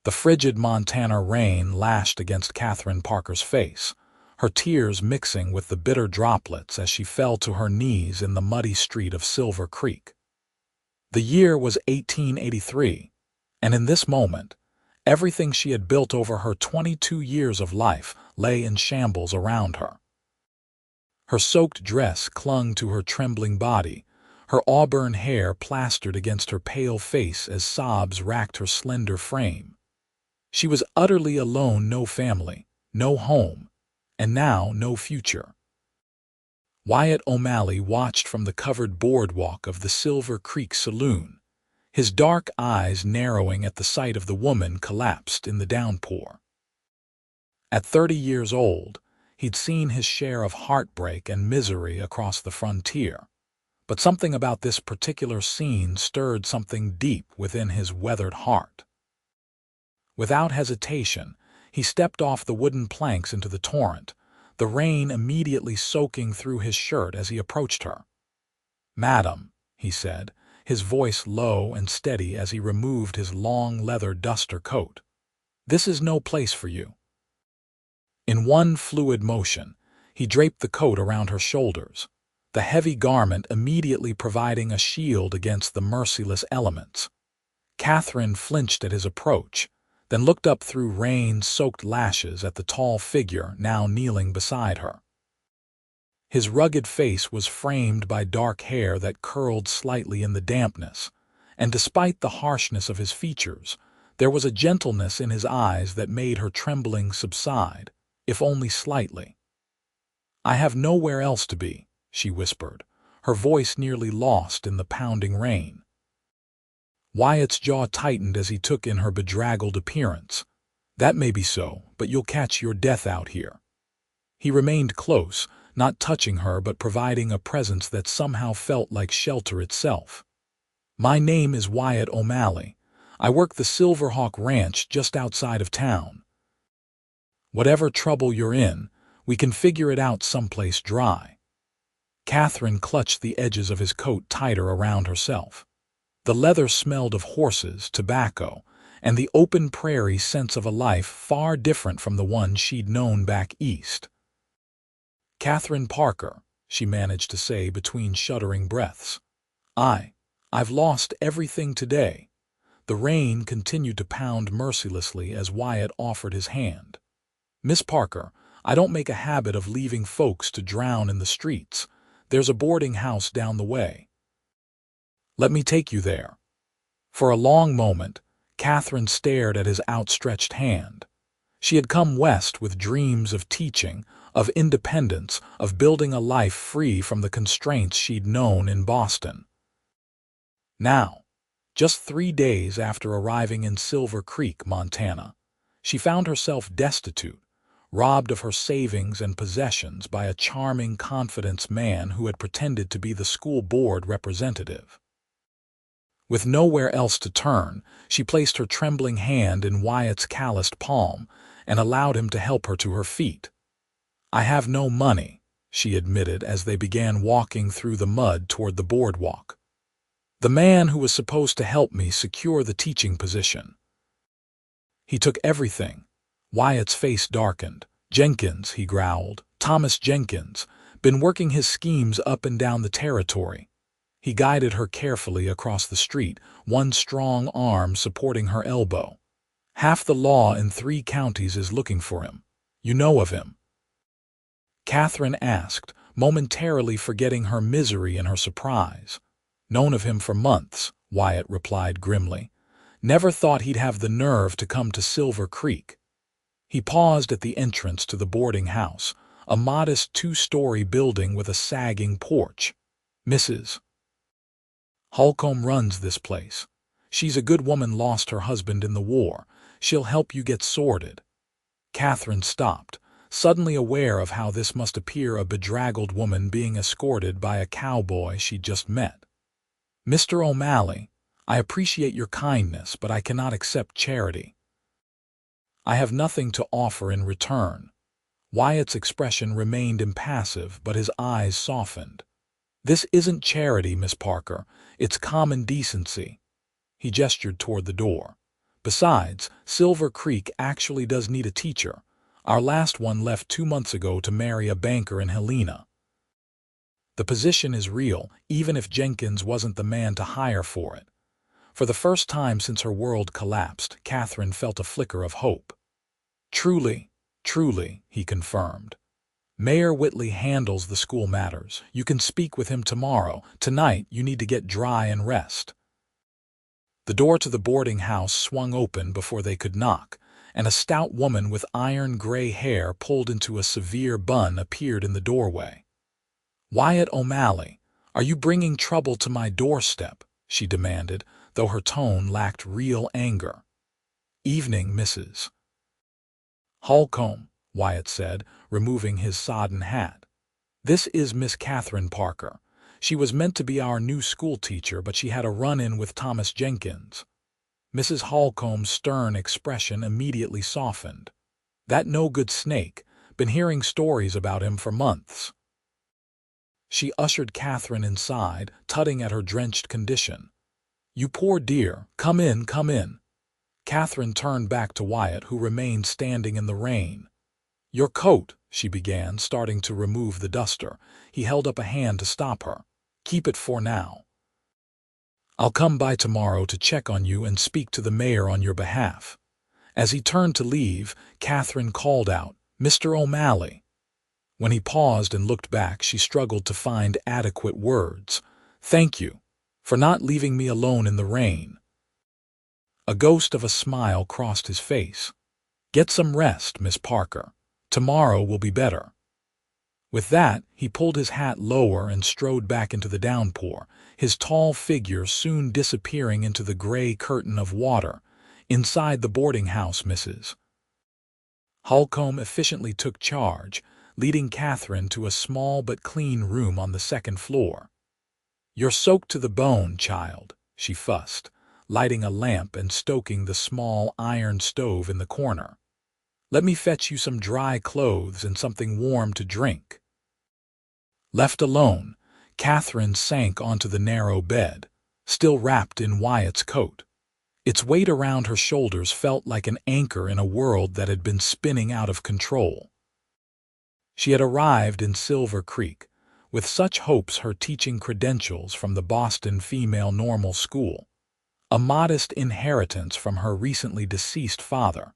The frigid Montana rain lashed against Katherine Parker's face, her tears mixing with the bitter droplets as she fell to her knees in the muddy street of Silver Creek. The year was 1883, and in this moment, everything she had built over her 22 years of life lay in shambles around her. Her soaked dress clung to her trembling body, her auburn hair plastered against her pale face as sobs racked her slender frame. She was utterly alone, no family, no home, and now no future. Wyatt O'Malley watched from the covered boardwalk of the Silver Creek saloon, his dark eyes narrowing at the sight of the woman collapsed in the downpour. At 30 years old, he'd seen his share of heartbreak and misery across the frontier, but something about this particular scene stirred something deep within his weathered heart. Without hesitation, he stepped off the wooden planks into the torrent, the rain immediately soaking through his shirt as he approached her. "Madam," he said, his voice low and steady as he removed his long leather duster coat, "this is no place for you." In one fluid motion, he draped the coat around her shoulders, the heavy garment immediately providing a shield against the merciless elements. Katherine flinched at his approach, then looked up through rain-soaked lashes at the tall figure now kneeling beside her. His rugged face was framed by dark hair that curled slightly in the dampness, and despite the harshness of his features, there was a gentleness in his eyes that made her trembling subside, if only slightly. "I have nowhere else to be," she whispered, her voice nearly lost in the pounding rain. Wyatt's jaw tightened as he took in her bedraggled appearance. "That may be so, but you'll catch your death out here." He remained close, not touching her but providing a presence that somehow felt like shelter itself. "My name is Wyatt O'Malley. I work the Silverhawk Ranch just outside of town. Whatever trouble you're in, we can figure it out someplace dry." Katherine clutched the edges of his coat tighter around herself. The leather smelled of horses, tobacco, and the open prairie sense of a life far different from the one she'd known back east. "Katherine Parker," she managed to say between shuddering breaths. I've lost everything today." The rain continued to pound mercilessly as Wyatt offered his hand. "Miss Parker, I don't make a habit of leaving folks to drown in the streets. There's a boarding house down the way. Let me take you there." For a long moment, Katherine stared at his outstretched hand. She had come west with dreams of teaching, of independence, of building a life free from the constraints she'd known in Boston. Now, just 3 days after arriving in Silver Creek, Montana, she found herself destitute, robbed of her savings and possessions by a charming confidence man who had pretended to be the school board representative. With nowhere else to turn, she placed her trembling hand in Wyatt's calloused palm and allowed him to help her to her feet. "I have no money," she admitted as they began walking through the mud toward the boardwalk. "The man who was supposed to help me secure the teaching position. He took everything." Wyatt's face darkened. "Jenkins," he growled. "Thomas Jenkins. Been working his schemes up and down the territory." He guided her carefully across the street, one strong arm supporting her elbow. "Half the law in 3 counties is looking for him. You know of him?" Katherine asked, momentarily forgetting her misery in her surprise. "Known of him for months," Wyatt replied grimly. "Never thought he'd have the nerve to come to Silver Creek." He paused at the entrance to the boarding house, a modest 2-story building with a sagging porch. "Mrs. Holcomb runs this place. She's a good woman, lost her husband in the war. She'll help you get sorted." Katherine stopped, suddenly aware of how this must appear a bedraggled woman being escorted by a cowboy she'd just met. "Mr. O'Malley, I appreciate your kindness, but I cannot accept charity. I have nothing to offer in return." Wyatt's expression remained impassive, but his eyes softened. "This isn't charity, Miss Parker. It's common decency." He gestured toward the door. Besides, Silver Creek actually does need a teacher. Our last one left 2 months ago to marry a banker in Helena. The position is real, even if Jenkins wasn't the man to hire for it. For the first time since her world collapsed, Katherine felt a flicker of hope. Truly, he confirmed. Mayor Whitley handles the school matters. You can speak with him tomorrow. Tonight, you need to get dry and rest. The door to the boarding house swung open before they could knock, and a stout woman with iron-gray hair pulled into a severe bun appeared in the doorway. "Wyatt O'Malley, are you bringing trouble to my doorstep?" she demanded, though her tone lacked real anger. "Evening, Mrs. Holcomb," Wyatt said, removing his sodden hat. "This is Miss Katherine Parker. She was meant to be our new school teacher, but she had a run-in with Thomas Jenkins." Mrs. Holcomb's stern expression immediately softened. "That no-good snake. Been hearing stories about him for months." She ushered Katherine inside, tugging at her drenched condition. "You poor dear, come in, come in." Katherine turned back to Wyatt, who remained standing in the rain. "Your coat," she began, starting to remove the duster. He held up a hand to stop her. "Keep it for now. I'll come by tomorrow to check on you and speak to the mayor on your behalf." As he turned to leave, Katherine called out, "Mr. O'Malley." When he paused and looked back, she struggled to find adequate words. "Thank you for not leaving me alone in the rain." A ghost of a smile crossed his face. "Get some rest, Miss Parker. Tomorrow will be better." With that, he pulled his hat lower and strode back into the downpour, his tall figure soon disappearing into the gray curtain of water. Inside the boarding house, Mrs. Holcomb efficiently took charge, leading Katherine to a small but clean room on the second floor. "You're soaked to the bone, child," she fussed, lighting a lamp and stoking the small iron stove in the corner. "Let me fetch you some dry clothes and something warm to drink." Left alone, Katherine sank onto the narrow bed, still wrapped in Wyatt's coat. Its weight around her shoulders felt like an anchor in a world that had been spinning out of control. She had arrived in Silver Creek, with such hopes, her teaching credentials from the Boston Female Normal School, a modest inheritance from her recently deceased father,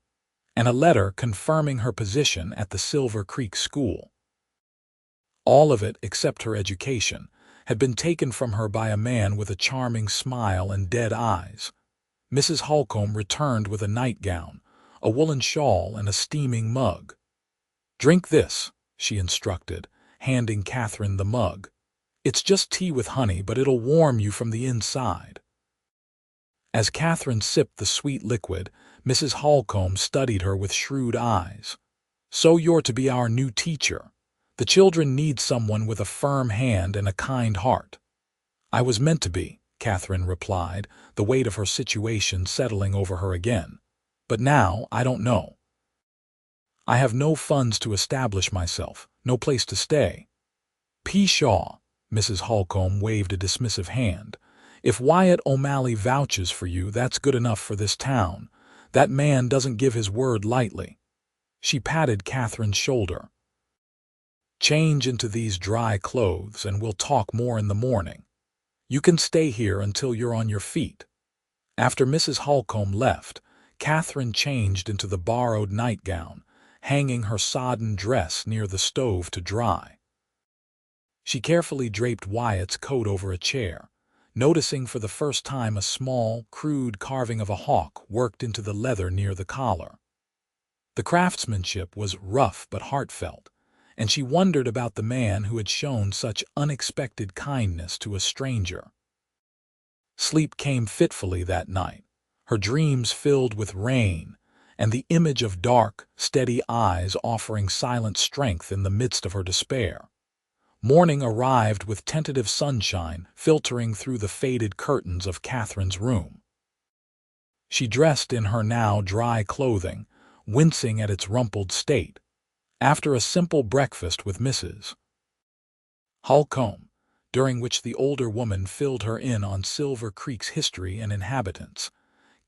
and a letter confirming her position at the Silver Creek School. All of it, except her education, had been taken from her by a man with a charming smile and dead eyes. Mrs. Holcomb returned with a nightgown, a woolen shawl, and a steaming mug. "Drink this," she instructed, handing Katherine the mug. "It's just tea with honey, but it'll warm you from the inside." As Katherine sipped the sweet liquid, Mrs. Holcomb studied her with shrewd eyes. "So you're to be our new teacher. The children need someone with a firm hand and a kind heart." "I was meant to be," Katherine replied, the weight of her situation settling over her again. "But now, I don't know. I have no funds to establish myself, no place to stay." "Pshaw," Mrs. Holcomb waved a dismissive hand. "If Wyatt O'Malley vouches for you, that's good enough for this town. That man doesn't give his word lightly." She patted Katherine's shoulder. "Change into these dry clothes and we'll talk more in the morning. You can stay here until you're on your feet." After Mrs. Holcomb left, Katherine changed into the borrowed nightgown, hanging her sodden dress near the stove to dry. She carefully draped Wyatt's coat over a chair, noticing for the first time a small, crude carving of a hawk worked into the leather near the collar. The craftsmanship was rough but heartfelt, and she wondered about the man who had shown such unexpected kindness to a stranger. Sleep came fitfully that night, her dreams filled with rain, and the image of dark, steady eyes offering silent strength in the midst of her despair. Morning arrived with tentative sunshine filtering through the faded curtains of Katherine's room. She dressed in her now dry clothing, wincing at its rumpled state. After a simple breakfast with Mrs. Holcomb, during which the older woman filled her in on Silver Creek's history and inhabitants,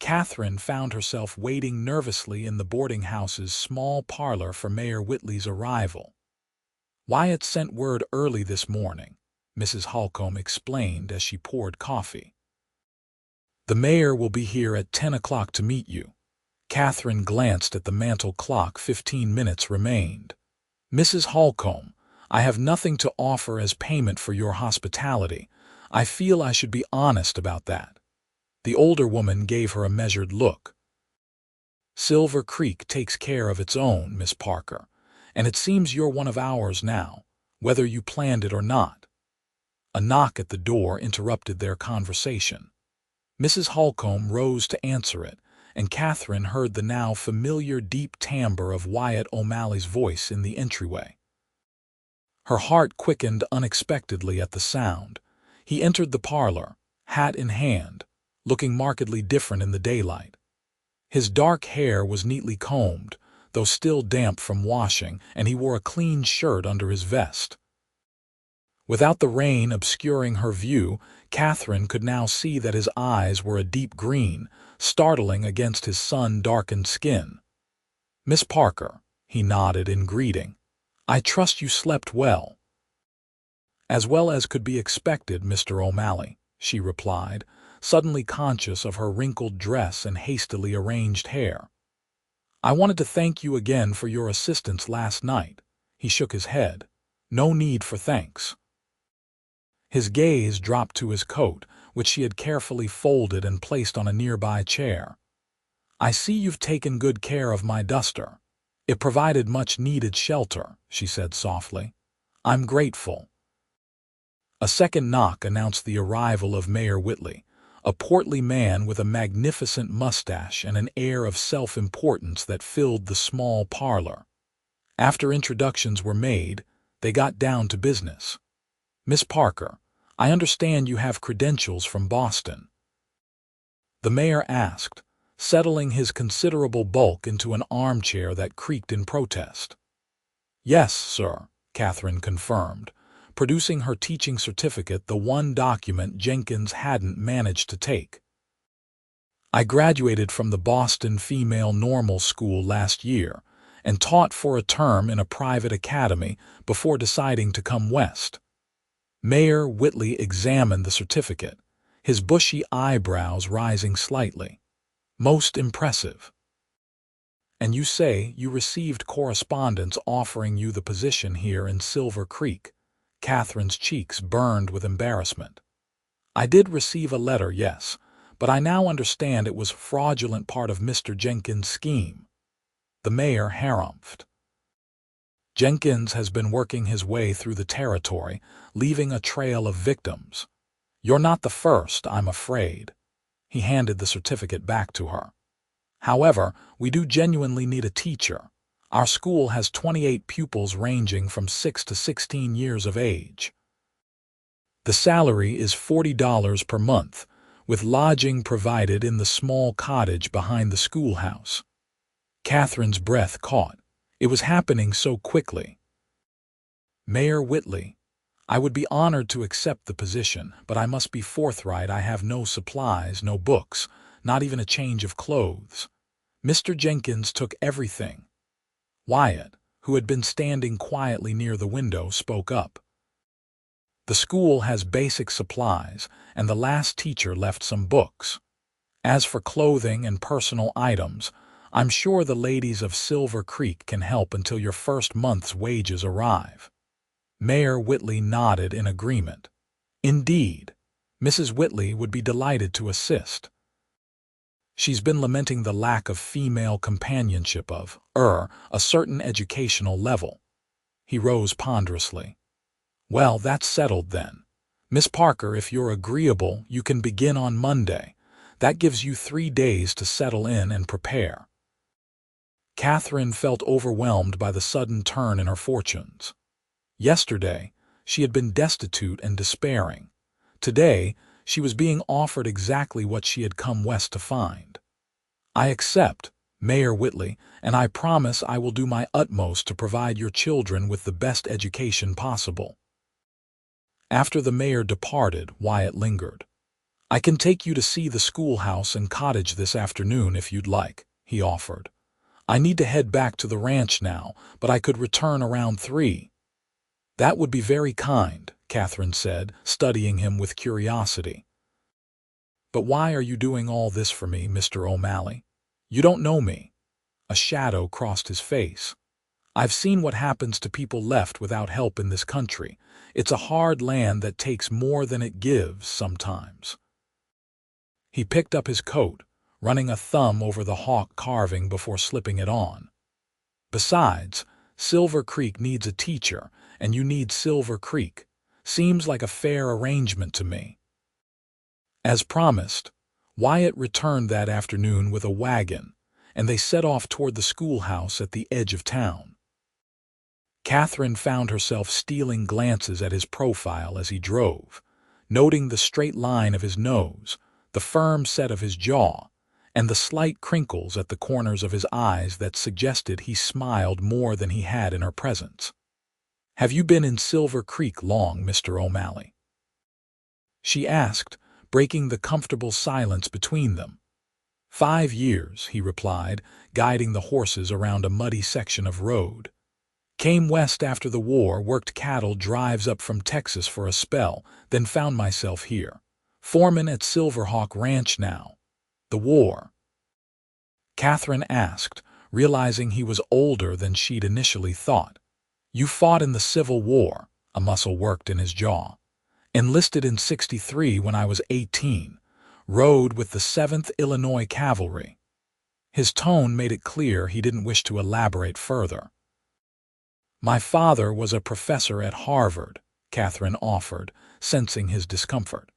Katherine found herself waiting nervously in the boarding house's small parlor for Mayor Whitley's arrival. "Wyatt sent word early this morning," Mrs. Holcomb explained as she poured coffee. "The mayor will be here at 10 o'clock to meet you." Katherine glanced at the mantel clock. 15 minutes remained. "Mrs. Holcomb, I have nothing to offer as payment for your hospitality. I feel I should be honest about that." The older woman gave her a measured look. "Silver Creek takes care of its own, Miss Parker, and it seems you're one of ours now, whether you planned it or not." A knock at the door interrupted their conversation. Mrs. Holcomb rose to answer it, and Katherine heard the now familiar deep timbre of Wyatt O'Malley's voice in the entryway. Her heart quickened unexpectedly at the sound. He entered the parlor, hat in hand, looking markedly different in the daylight. His dark hair was neatly combed, though still damp from washing, and he wore a clean shirt under his vest. Without the rain obscuring her view, Katherine could now see that his eyes were a deep green, startling against his sun-darkened skin. "Miss Parker," he nodded in greeting, "I trust you slept well." "As well as could be expected, Mr. O'Malley," she replied, suddenly conscious of her wrinkled dress and hastily arranged hair. "I wanted to thank you again for your assistance last night." He shook his head. "No need for thanks." His gaze dropped to his coat, which she had carefully folded and placed on a nearby chair. "I see you've taken good care of my duster. It provided much-needed shelter," she said softly. "I'm grateful." A second knock announced the arrival of Mayor Whitley, a portly man with a magnificent mustache and an air of self-importance that filled the small parlor. After introductions were made, they got down to business. "Miss Parker, I understand you have credentials from Boston?" the mayor asked, settling his considerable bulk into an armchair that creaked in protest. "Yes, sir," Katherine confirmed, producing her teaching certificate, the one document Jenkins hadn't managed to take. "I graduated from the Boston Female Normal School last year and taught for a term in a private academy before deciding to come west." Mayor Whitley examined the certificate, his bushy eyebrows rising slightly. "Most impressive." "And you say you received correspondence offering you the position here in Silver Creek?" Katherine's cheeks burned with embarrassment. "I did receive a letter, yes, but I now understand it was a fraudulent part of Mr. Jenkins' scheme." The mayor harumphed. "Jenkins has been working his way through the territory, leaving a trail of victims. You're not the first, I'm afraid." He handed the certificate back to her. "However, we do genuinely need a teacher. Our school has 28 pupils ranging from 6 to 16 years of age. The salary is $40 per month, with lodging provided in the small cottage behind the schoolhouse." Katherine's breath caught. It was happening so quickly. "Mayor Whitley, I would be honored to accept the position, but I must be forthright. I have no supplies, no books, not even a change of clothes. Mr. Jenkins took everything." Wyatt, who had been standing quietly near the window, spoke up. "The school has basic supplies, and the last teacher left some books. As for clothing and personal items, I'm sure the ladies of Silver Creek can help until your first month's wages arrive." Mayor Whitley nodded in agreement. "Indeed, Mrs. Whitley would be delighted to assist. She's been lamenting the lack of female companionship of, a certain educational level." He rose ponderously. "Well, that's settled then. Miss Parker, if you're agreeable, you can begin on Monday. That gives you 3 days to settle in and prepare." Katherine felt overwhelmed by the sudden turn in her fortunes. Yesterday, she had been destitute and despairing. Today, she was being offered exactly what she had come west to find. "I accept, Mayor Whitley, and I promise I will do my utmost to provide your children with the best education possible." After the mayor departed, Wyatt lingered. "I can take you to see the schoolhouse and cottage this afternoon if you'd like," he offered. "I need to head back to the ranch now, but I could return around 3. "That would be very kind," Katherine said, studying him with curiosity. "But why are you doing all this for me, Mr. O'Malley? You don't know me." A shadow crossed his face. "I've seen what happens to people left without help in this country. It's a hard land that takes more than it gives sometimes." He picked up his coat, running a thumb over the hawk carving before slipping it on. "Besides, Silver Creek needs a teacher, and you need Silver Creek. Seems like a fair arrangement to me." As promised, Wyatt returned that afternoon with a wagon, and they set off toward the schoolhouse at the edge of town. Katherine found herself stealing glances at his profile as he drove, noting the straight line of his nose, the firm set of his jaw, and the slight crinkles at the corners of his eyes that suggested he smiled more than he had in her presence. "Have you been in Silver Creek long, Mr. O'Malley?" she asked, breaking the comfortable silence between them. 5 years, he replied, guiding the horses around a muddy section of road. "Came west after the war, worked cattle drives up from Texas for a spell, then found myself here. Foreman at Silverhawk Ranch now." "The war?" Katherine asked, realizing he was older than she'd initially thought. "You fought in the Civil War," a muscle worked in his jaw. "Enlisted in '63 when I was 18. Rode with the 7th Illinois Cavalry." His tone made it clear he didn't wish to elaborate further. "My father was a professor at Harvard," Katherine offered, sensing his discomfort.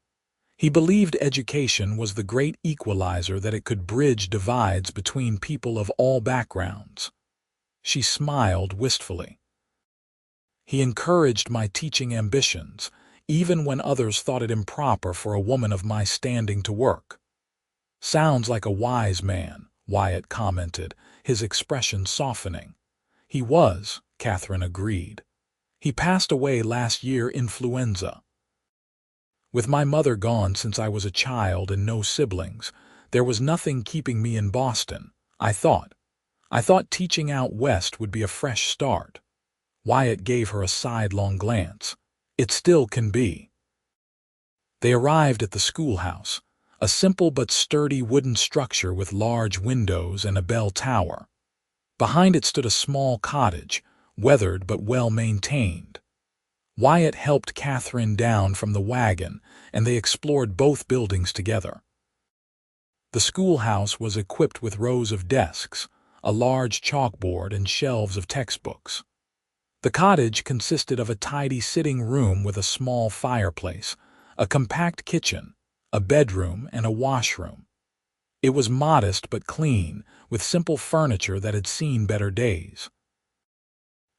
"He believed education was the great equalizer, that it could bridge divides between people of all backgrounds." She smiled wistfully. "He encouraged my teaching ambitions, even when others thought it improper for a woman of my standing to work." "Sounds like a wise man," Wyatt commented, his expression softening. "He was," Katherine agreed. "He passed away last year, influenza. With my mother gone since I was a child and no siblings, there was nothing keeping me in Boston. I thought teaching out west would be a fresh start." Wyatt gave her a sidelong glance. "It still can be." They arrived at the schoolhouse, a simple but sturdy wooden structure with large windows and a bell tower. Behind it stood a small cottage, weathered but well-maintained. Wyatt helped Katherine down from the wagon, and they explored both buildings together. The schoolhouse was equipped with rows of desks, a large chalkboard, and shelves of textbooks. The cottage consisted of a tidy sitting room with a small fireplace, a compact kitchen, a bedroom, and a washroom. It was modest but clean, with simple furniture that had seen better days.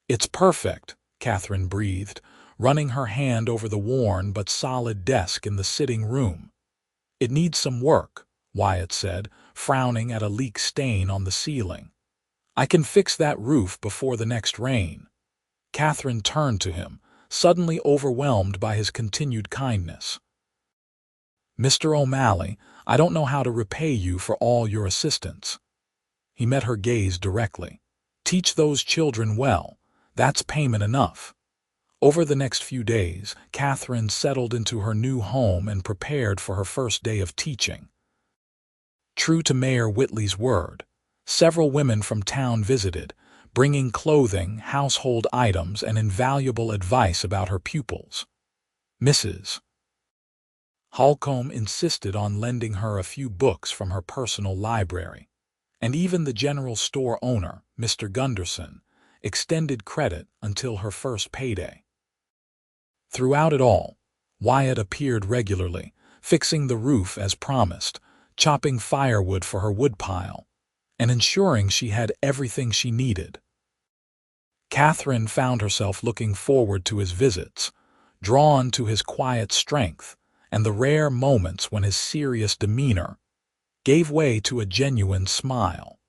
"It's perfect," Katherine breathed, running her hand over the worn but solid desk in the sitting room. "It needs some work," Wyatt said, frowning at a leak stain on the ceiling. "I can fix that roof before the next rain." Katherine turned to him, suddenly overwhelmed by his continued kindness. "Mr. O'Malley, I don't know how to repay you for all your assistance." He met her gaze directly. "Teach those children well. That's payment enough." Over the next few days, Katherine settled into her new home and prepared for her first day of teaching. True to Mayor Whitley's word, several women from town visited, bringing clothing, household items, and invaluable advice about her pupils. Mrs. Holcomb insisted on lending her a few books from her personal library, and even the general store owner, Mr. Gunderson, extended credit until her first payday. Throughout it all, Wyatt appeared regularly, fixing the roof as promised, chopping firewood for her woodpile, and ensuring she had everything she needed. Katherine found herself looking forward to his visits, drawn to his quiet strength and the rare moments when his serious demeanor gave way to a genuine smile.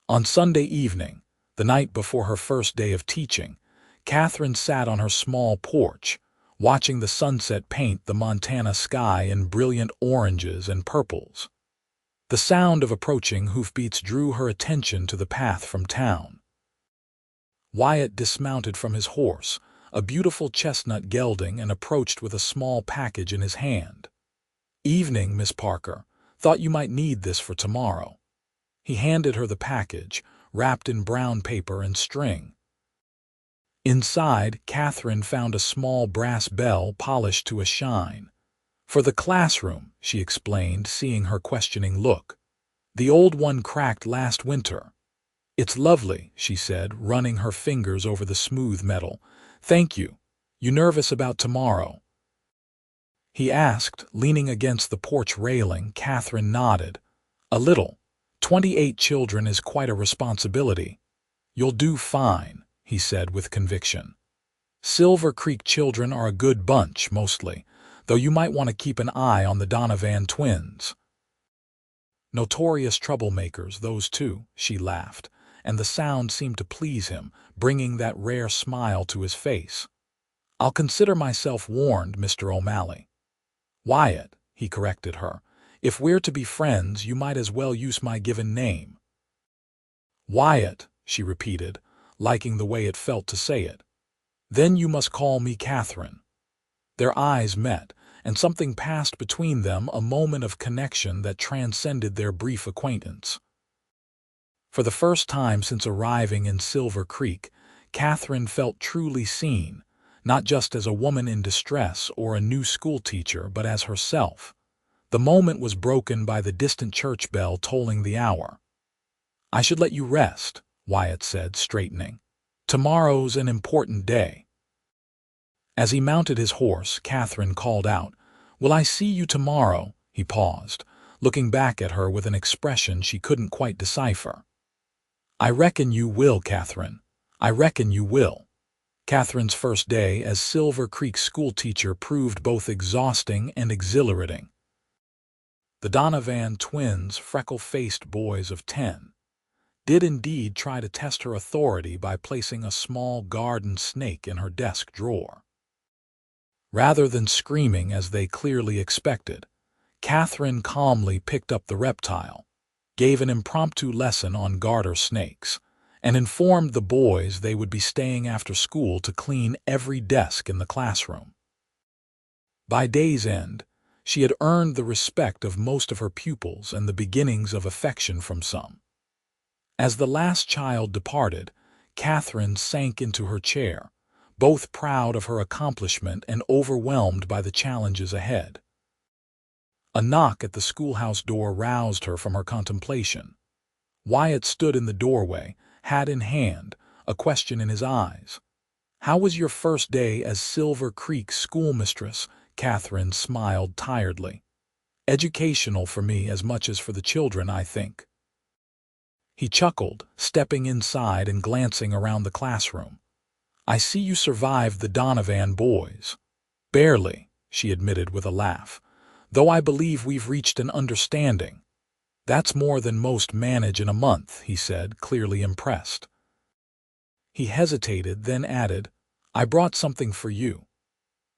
On Sunday evening, the night before her first day of teaching, Katherine sat on her small porch, watching the sunset paint the Montana sky in brilliant oranges and purples. The sound of approaching hoofbeats drew her attention to the path from town. Wyatt dismounted from his horse, a beautiful chestnut gelding, and approached with a small package in his hand. "Evening, Miss Parker. Thought you might need this for tomorrow." He handed her the package, wrapped in brown paper and string. Inside, Katherine found a small brass bell polished to a shine. "For the classroom," she explained, seeing her questioning look. "The old one cracked last winter." "It's lovely," she said, running her fingers over the smooth metal. "Thank you. You nervous about tomorrow?" he asked, leaning against the porch railing. Katherine nodded. "A little. 28 children is quite a responsibility." "You'll do fine," he said with conviction. "Silver Creek children are a good bunch, mostly, though you might want to keep an eye on the Donovan twins." "Notorious troublemakers, those two," she laughed, and the sound seemed to please him, bringing that rare smile to his face. "I'll consider myself warned, Mr. O'Malley." "Wyatt," he corrected her. "If we're to be friends, you might as well use my given name." "Wyatt," she repeated, liking the way it felt to say it. "Then you must call me Katherine." Their eyes met, and something passed between them, a moment of connection that transcended their brief acquaintance. For the first time since arriving in Silver Creek, Katherine felt truly seen, not just as a woman in distress or a new schoolteacher, but as herself. The moment was broken by the distant church bell tolling the hour. "I should let you rest," Wyatt said, straightening. "Tomorrow's an important day." As he mounted his horse, Katherine called out, "Will I see you tomorrow?" He paused, looking back at her with an expression she couldn't quite decipher. "I reckon you will, Katherine. I reckon you will." Katherine's first day as Silver Creek schoolteacher proved both exhausting and exhilarating. The Donovan twins, freckle-faced boys of 10, did indeed try to test her authority by placing a small garden snake in her desk drawer. Rather than screaming as they clearly expected, Katherine calmly picked up the reptile, gave an impromptu lesson on garter snakes, and informed the boys they would be staying after school to clean every desk in the classroom. By day's end, she had earned the respect of most of her pupils and the beginnings of affection from some. As the last child departed, Katherine sank into her chair, both proud of her accomplishment and overwhelmed by the challenges ahead. A knock at the schoolhouse door roused her from her contemplation. Wyatt stood in the doorway, hat in hand, a question in his eyes. "How was your first day as Silver Creek schoolmistress?" Katherine smiled tiredly. "Educational for me as much as for the children, I think." He chuckled, stepping inside and glancing around the classroom. "I see you survived the Donovan boys." "Barely," she admitted with a laugh, "though I believe we've reached an understanding." "That's more than most manage in a month," he said, clearly impressed. He hesitated, then added, "I brought something for you."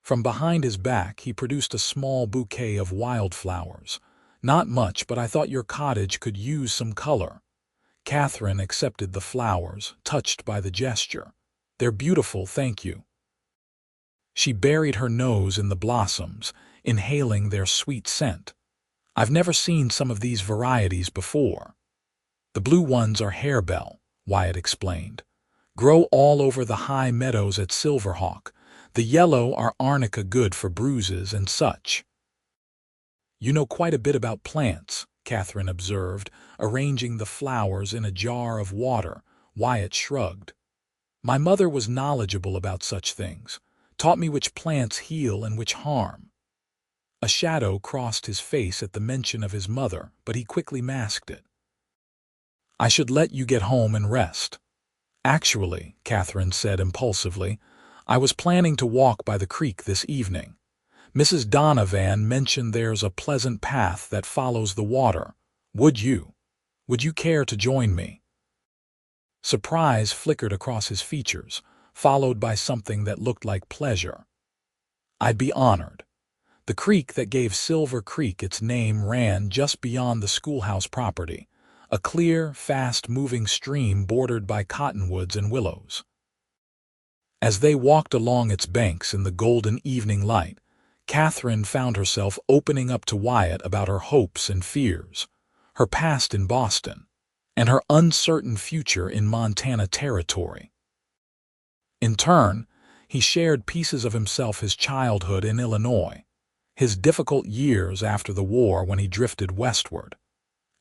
From behind his back, he produced a small bouquet of wildflowers. "Not much, but I thought your cottage could use some color." Katherine accepted the flowers, touched by the gesture. "They're beautiful, thank you." She buried her nose in the blossoms, inhaling their sweet scent. "I've never seen some of these varieties before." "The blue ones are harebell," Wyatt explained. "Grow all over the high meadows at Silverhawk. The yellow are arnica, good for bruises and such." "You know quite a bit about plants," Katherine observed, arranging the flowers in a jar of water. Wyatt shrugged. "My mother was knowledgeable about such things, taught me which plants heal and which harm." A shadow crossed his face at the mention of his mother, but he quickly masked it. "I should let you get home and rest." "Actually," Katherine said impulsively, "I was planning to walk by the creek this evening. Mrs. Donovan mentioned there's a pleasant path that follows the water. Would you care to join me?" Surprise flickered across his features, followed by something that looked like pleasure. I'd be honored. The creek that gave Silver Creek its name ran just beyond the schoolhouse property, a clear, fast-moving stream bordered by cottonwoods and willows. As they walked along its banks in the golden evening light, Katherine found herself opening up to Wyatt about her hopes and fears, her past in Boston, and her uncertain future in Montana Territory. In turn, he shared pieces of himself, his childhood in Illinois, his difficult years after the war when he drifted westward,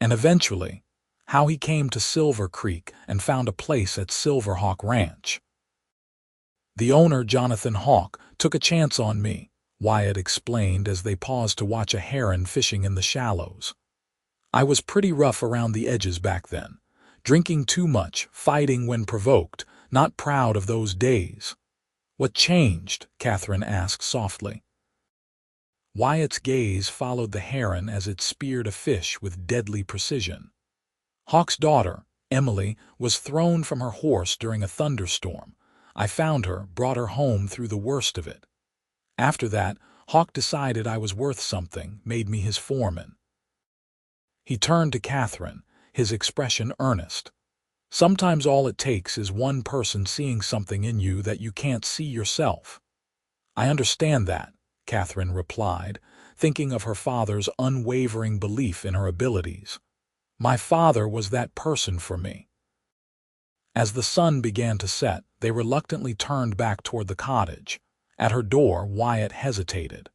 and eventually, how he came to Silver Creek and found a place at Silverhawk Ranch. The owner, Jonathan Hawk, took a chance on me, Wyatt explained as they paused to watch a heron fishing in the shallows. I was pretty rough around the edges back then, drinking too much, fighting when provoked, not proud of those days. What changed? Katherine asked softly. Wyatt's gaze followed the heron as it speared a fish with deadly precision. Hawk's daughter, Emily, was thrown from her horse during a thunderstorm. I found her, brought her home through the worst of it. After that, Hawk decided I was worth something, made me his foreman. He turned to Katherine, his expression earnest. Sometimes all it takes is one person seeing something in you that you can't see yourself. I understand that, Katherine replied, thinking of her father's unwavering belief in her abilities. My father was that person for me. As the sun began to set, they reluctantly turned back toward the cottage. At her door, Wyatt hesitated.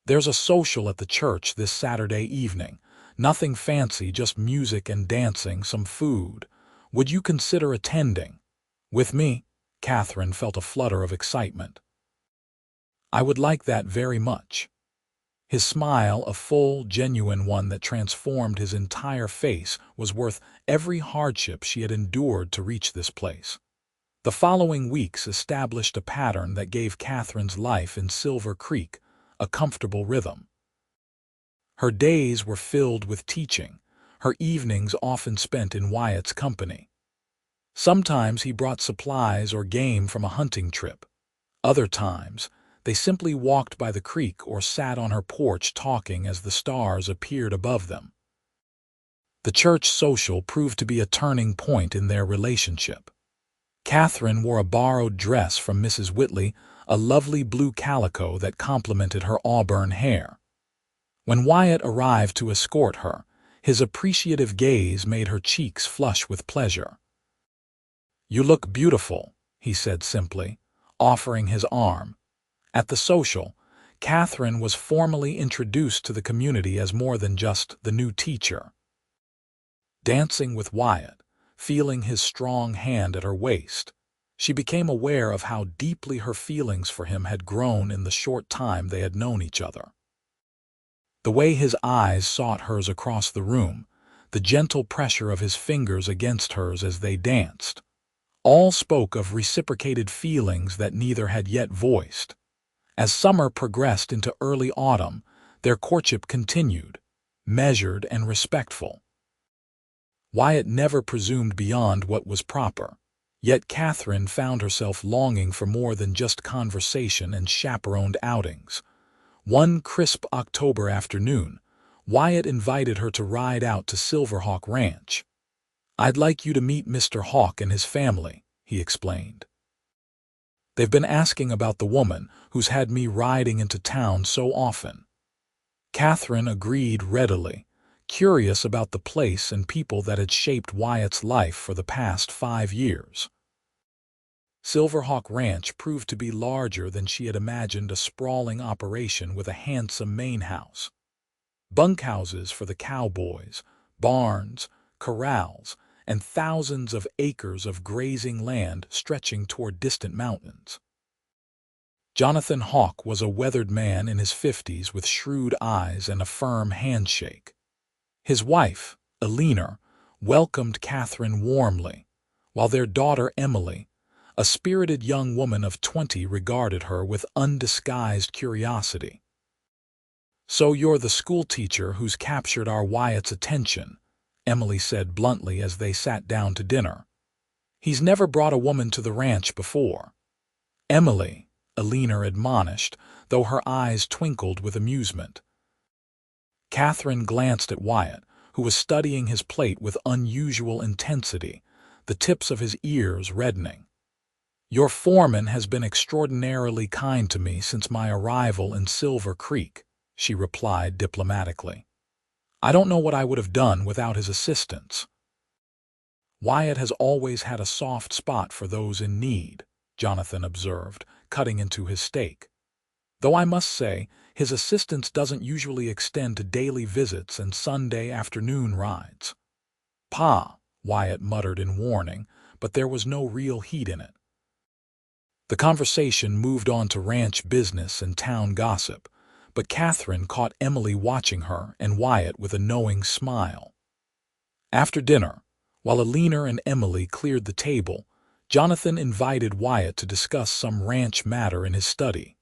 There's a social at the church this Saturday evening. Nothing fancy, just music and dancing, some food. Would you consider attending? With me? Katherine felt a flutter of excitement. I would like that very much. His smile, a full, genuine one that transformed his entire face, was worth every hardship she had endured to reach this place. The following weeks established a pattern that gave Katherine's life in Silver Creek a comfortable rhythm. Her days were filled with teaching, her evenings often spent in Wyatt's company. Sometimes he brought supplies or game from a hunting trip. Other times, they simply walked by the creek or sat on her porch talking as the stars appeared above them. The church social proved to be a turning point in their relationship. Katherine wore a borrowed dress from Mrs. Whitley, a lovely blue calico that complemented her auburn hair. When Wyatt arrived to escort her, his appreciative gaze made her cheeks flush with pleasure. "You look beautiful," he said simply, offering his arm. At the social, Katherine was formally introduced to the community as more than just the new teacher. Dancing with Wyatt, feeling his strong hand at her waist, she became aware of how deeply her feelings for him had grown in the short time they had known each other. The way his eyes sought hers across the room, the gentle pressure of his fingers against hers as they danced, all spoke of reciprocated feelings that neither had yet voiced. As summer progressed into early autumn, their courtship continued, measured and respectful. Wyatt never presumed beyond what was proper, yet Katherine found herself longing for more than just conversation and chaperoned outings. One crisp October afternoon, Wyatt invited her to ride out to Silverhawk Ranch. "I'd like you to meet Mr. Hawk and his family," he explained. "They've been asking about the woman who's had me riding into town so often." Katherine agreed readily, curious about the place and people that had shaped Wyatt's life for the past 5 years. Silverhawk Ranch proved to be larger than she had imagined, a sprawling operation with a handsome main house. Bunkhouses for the cowboys, barns, corrals, and thousands of acres of grazing land stretching toward distant mountains. Jonathan Hawk was a weathered man in his 50s with shrewd eyes and a firm handshake. His wife, Eleanor, welcomed Katherine warmly, while their daughter Emily, a spirited young woman of 20, regarded her with undisguised curiosity. "So you're the schoolteacher who's captured our Wyatt's attention," Emily said bluntly as they sat down to dinner. "He's never brought a woman to the ranch before." "Emily," Eleanor admonished, though her eyes twinkled with amusement. Katherine glanced at Wyatt, who was studying his plate with unusual intensity, the tips of his ears reddening. "Your foreman has been extraordinarily kind to me since my arrival in Silver Creek," she replied diplomatically. "I don't know what I would have done without his assistance." "Wyatt has always had a soft spot for those in need," Jonathan observed, cutting into his steak. "Though I must say, his assistance doesn't usually extend to daily visits and Sunday afternoon rides." "Pa," Wyatt muttered in warning, but there was no real heat in it. The conversation moved on to ranch business and town gossip, but Katherine caught Emily watching her and Wyatt with a knowing smile. After dinner, while Alina and Emily cleared the table, Jonathan invited Wyatt to discuss some ranch matter in his study.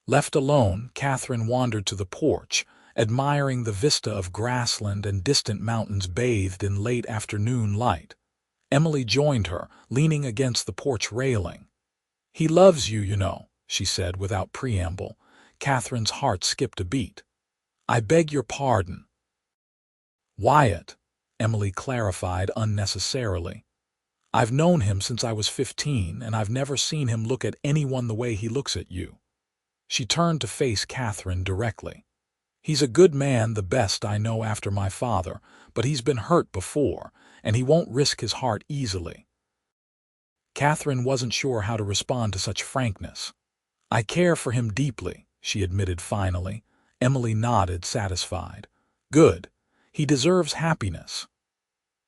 Left alone, Katherine wandered to the porch, admiring the vista of grassland and distant mountains bathed in late afternoon light. Emily joined her, leaning against the porch railing. "He loves you, you know," she said without preamble. Katherine's heart skipped a beat. "I beg your pardon." "Wyatt," Emily clarified unnecessarily. "I've known him since I was 15, and I've never seen him look at anyone the way he looks at you." She turned to face Katherine directly. "He's a good man, the best I know after my father, but he's been hurt before, and he won't risk his heart easily." Katherine wasn't sure how to respond to such frankness. "I care for him deeply," she admitted finally. Emily nodded, satisfied. "Good. He deserves happiness."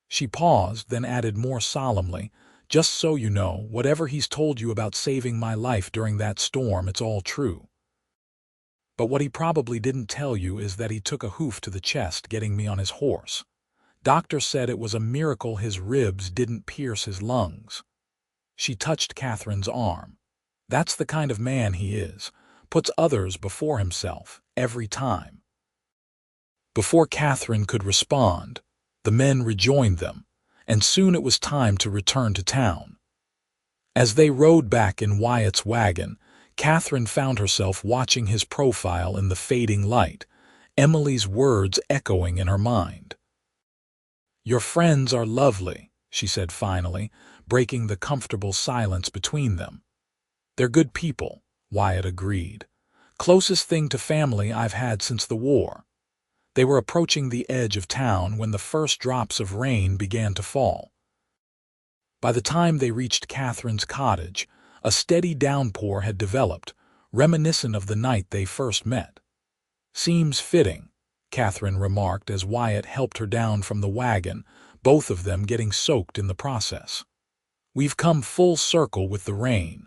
She paused, then added more solemnly, "Just so you know, whatever he's told you about saving my life during that storm, it's all true. But what he probably didn't tell you is that he took a hoof to the chest getting me on his horse. Doctor said it was a miracle his ribs didn't pierce his lungs." She touched Katherine's arm. "That's the kind of man he is. Puts others before himself, every time." Before Katherine could respond, the men rejoined them, and soon it was time to return to town. As they rode back in Wyatt's wagon, Katherine found herself watching his profile in the fading light, Emily's words echoing in her mind. "Your friends are lovely," she said finally, breaking the comfortable silence between them. "They're good people," Wyatt agreed. "Closest thing to family I've had since the war." They were approaching the edge of town when the first drops of rain began to fall. By the time they reached Katherine's cottage, a steady downpour had developed, reminiscent of the night they first met. "Seems fitting," Katherine remarked as Wyatt helped her down from the wagon, both of them getting soaked in the process. "We've come full circle with the rain."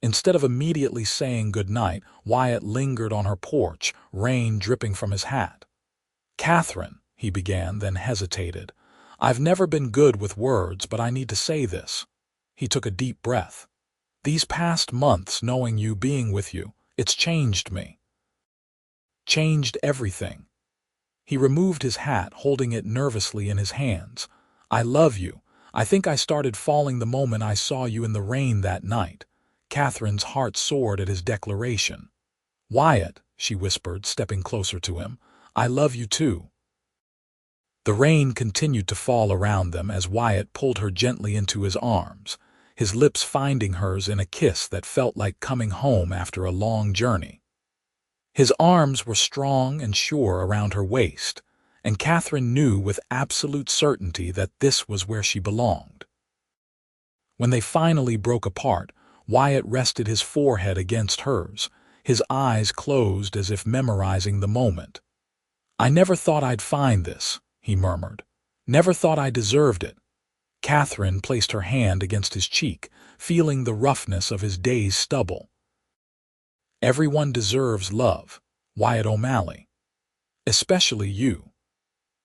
Instead of immediately saying goodnight, Wyatt lingered on her porch, rain dripping from his hat. "Katherine," he began, then hesitated. "I've never been good with words, but I need to say this." He took a deep breath. "These past months, knowing you, being with you, it's changed me." "Changed everything." He removed his hat, holding it nervously in his hands. "I love you. I think I started falling the moment I saw you in the rain that night." Katherine's heart soared at his declaration. "Wyatt," she whispered, stepping closer to him, "I love you too." The rain continued to fall around them as Wyatt pulled her gently into his arms, his lips finding hers in a kiss that felt like coming home after a long journey. His arms were strong and sure around her waist, and Katherine knew with absolute certainty that this was where she belonged. When they finally broke apart, Wyatt rested his forehead against hers, his eyes closed as if memorizing the moment. "I never thought I'd find this," he murmured. "Never thought I deserved it." Katherine placed her hand against his cheek, feeling the roughness of his day's stubble. "Everyone deserves love, Wyatt O'Malley. Especially you."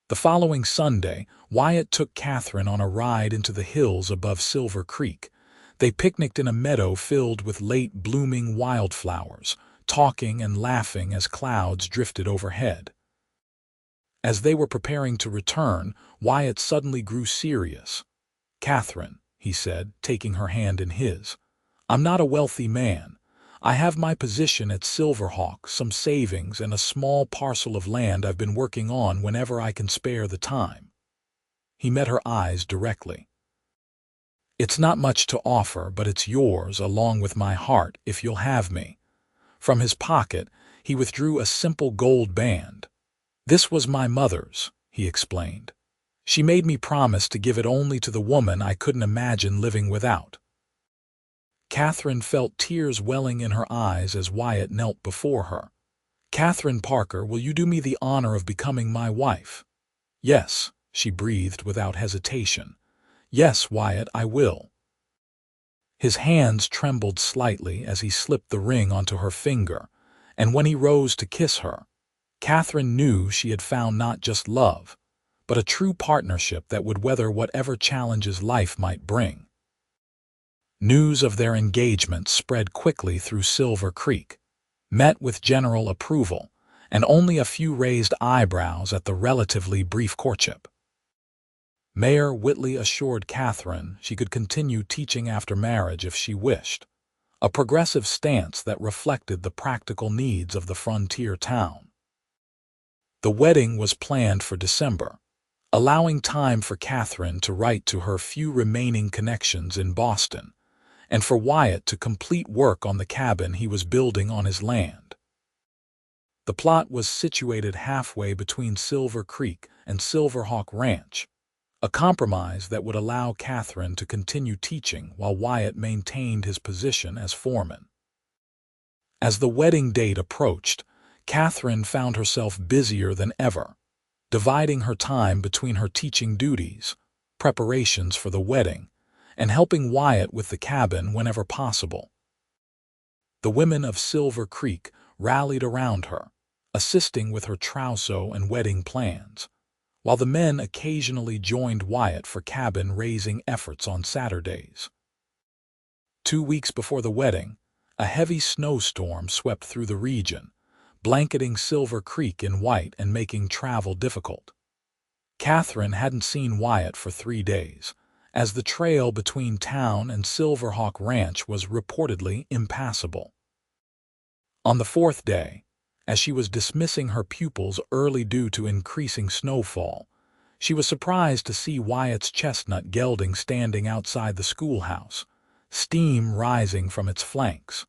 The following Sunday, Wyatt took Katherine on a ride into the hills above Silver Creek. They picnicked in a meadow filled with late-blooming wildflowers, talking and laughing as clouds drifted overhead. As they were preparing to return, Wyatt suddenly grew serious. "Katherine," he said, taking her hand in his, "I'm not a wealthy man. I have my position at Silverhawk, some savings, and a small parcel of land I've been working on whenever I can spare the time. He met her eyes directly. It's not much to offer, but it's yours along with my heart if you'll have me. From his pocket, he withdrew a simple gold band. This was my mother's, he explained. She made me promise to give it only to the woman I couldn't imagine living without. Katherine felt tears welling in her eyes as Wyatt knelt before her. "Katherine Parker, will you do me the honor of becoming my wife?" "Yes," she breathed without hesitation. "Yes, Wyatt, I will." His hands trembled slightly as he slipped the ring onto her finger, and when he rose to kiss her, Katherine knew she had found not just love, but a true partnership that would weather whatever challenges life might bring. News of their engagement spread quickly through Silver Creek, met with general approval, and only a few raised eyebrows at the relatively brief courtship. Mayor Whitley assured Katherine she could continue teaching after marriage if she wished, a progressive stance that reflected the practical needs of the frontier town. The wedding was planned for December, allowing time for Katherine to write to her few remaining connections in Boston, and for Wyatt to complete work on the cabin he was building on his land. The plot was situated halfway between Silver Creek and Silverhawk Ranch, a compromise that would allow Katherine to continue teaching while Wyatt maintained his position as foreman. As the wedding date approached, Katherine found herself busier than ever, dividing her time between her teaching duties, preparations for the wedding, and helping Wyatt with the cabin whenever possible. The women of Silver Creek rallied around her, assisting with her trousseau and wedding plans, while the men occasionally joined Wyatt for cabin-raising efforts on Saturdays. 2 weeks before the wedding, a heavy snowstorm swept through the region, blanketing Silver Creek in white and making travel difficult. Katherine hadn't seen Wyatt for 3 days, as the trail between town and Silverhawk Ranch was reportedly impassable. On the 4th day, as she was dismissing her pupils early due to increasing snowfall, she was surprised to see Wyatt's chestnut gelding standing outside the schoolhouse, steam rising from its flanks.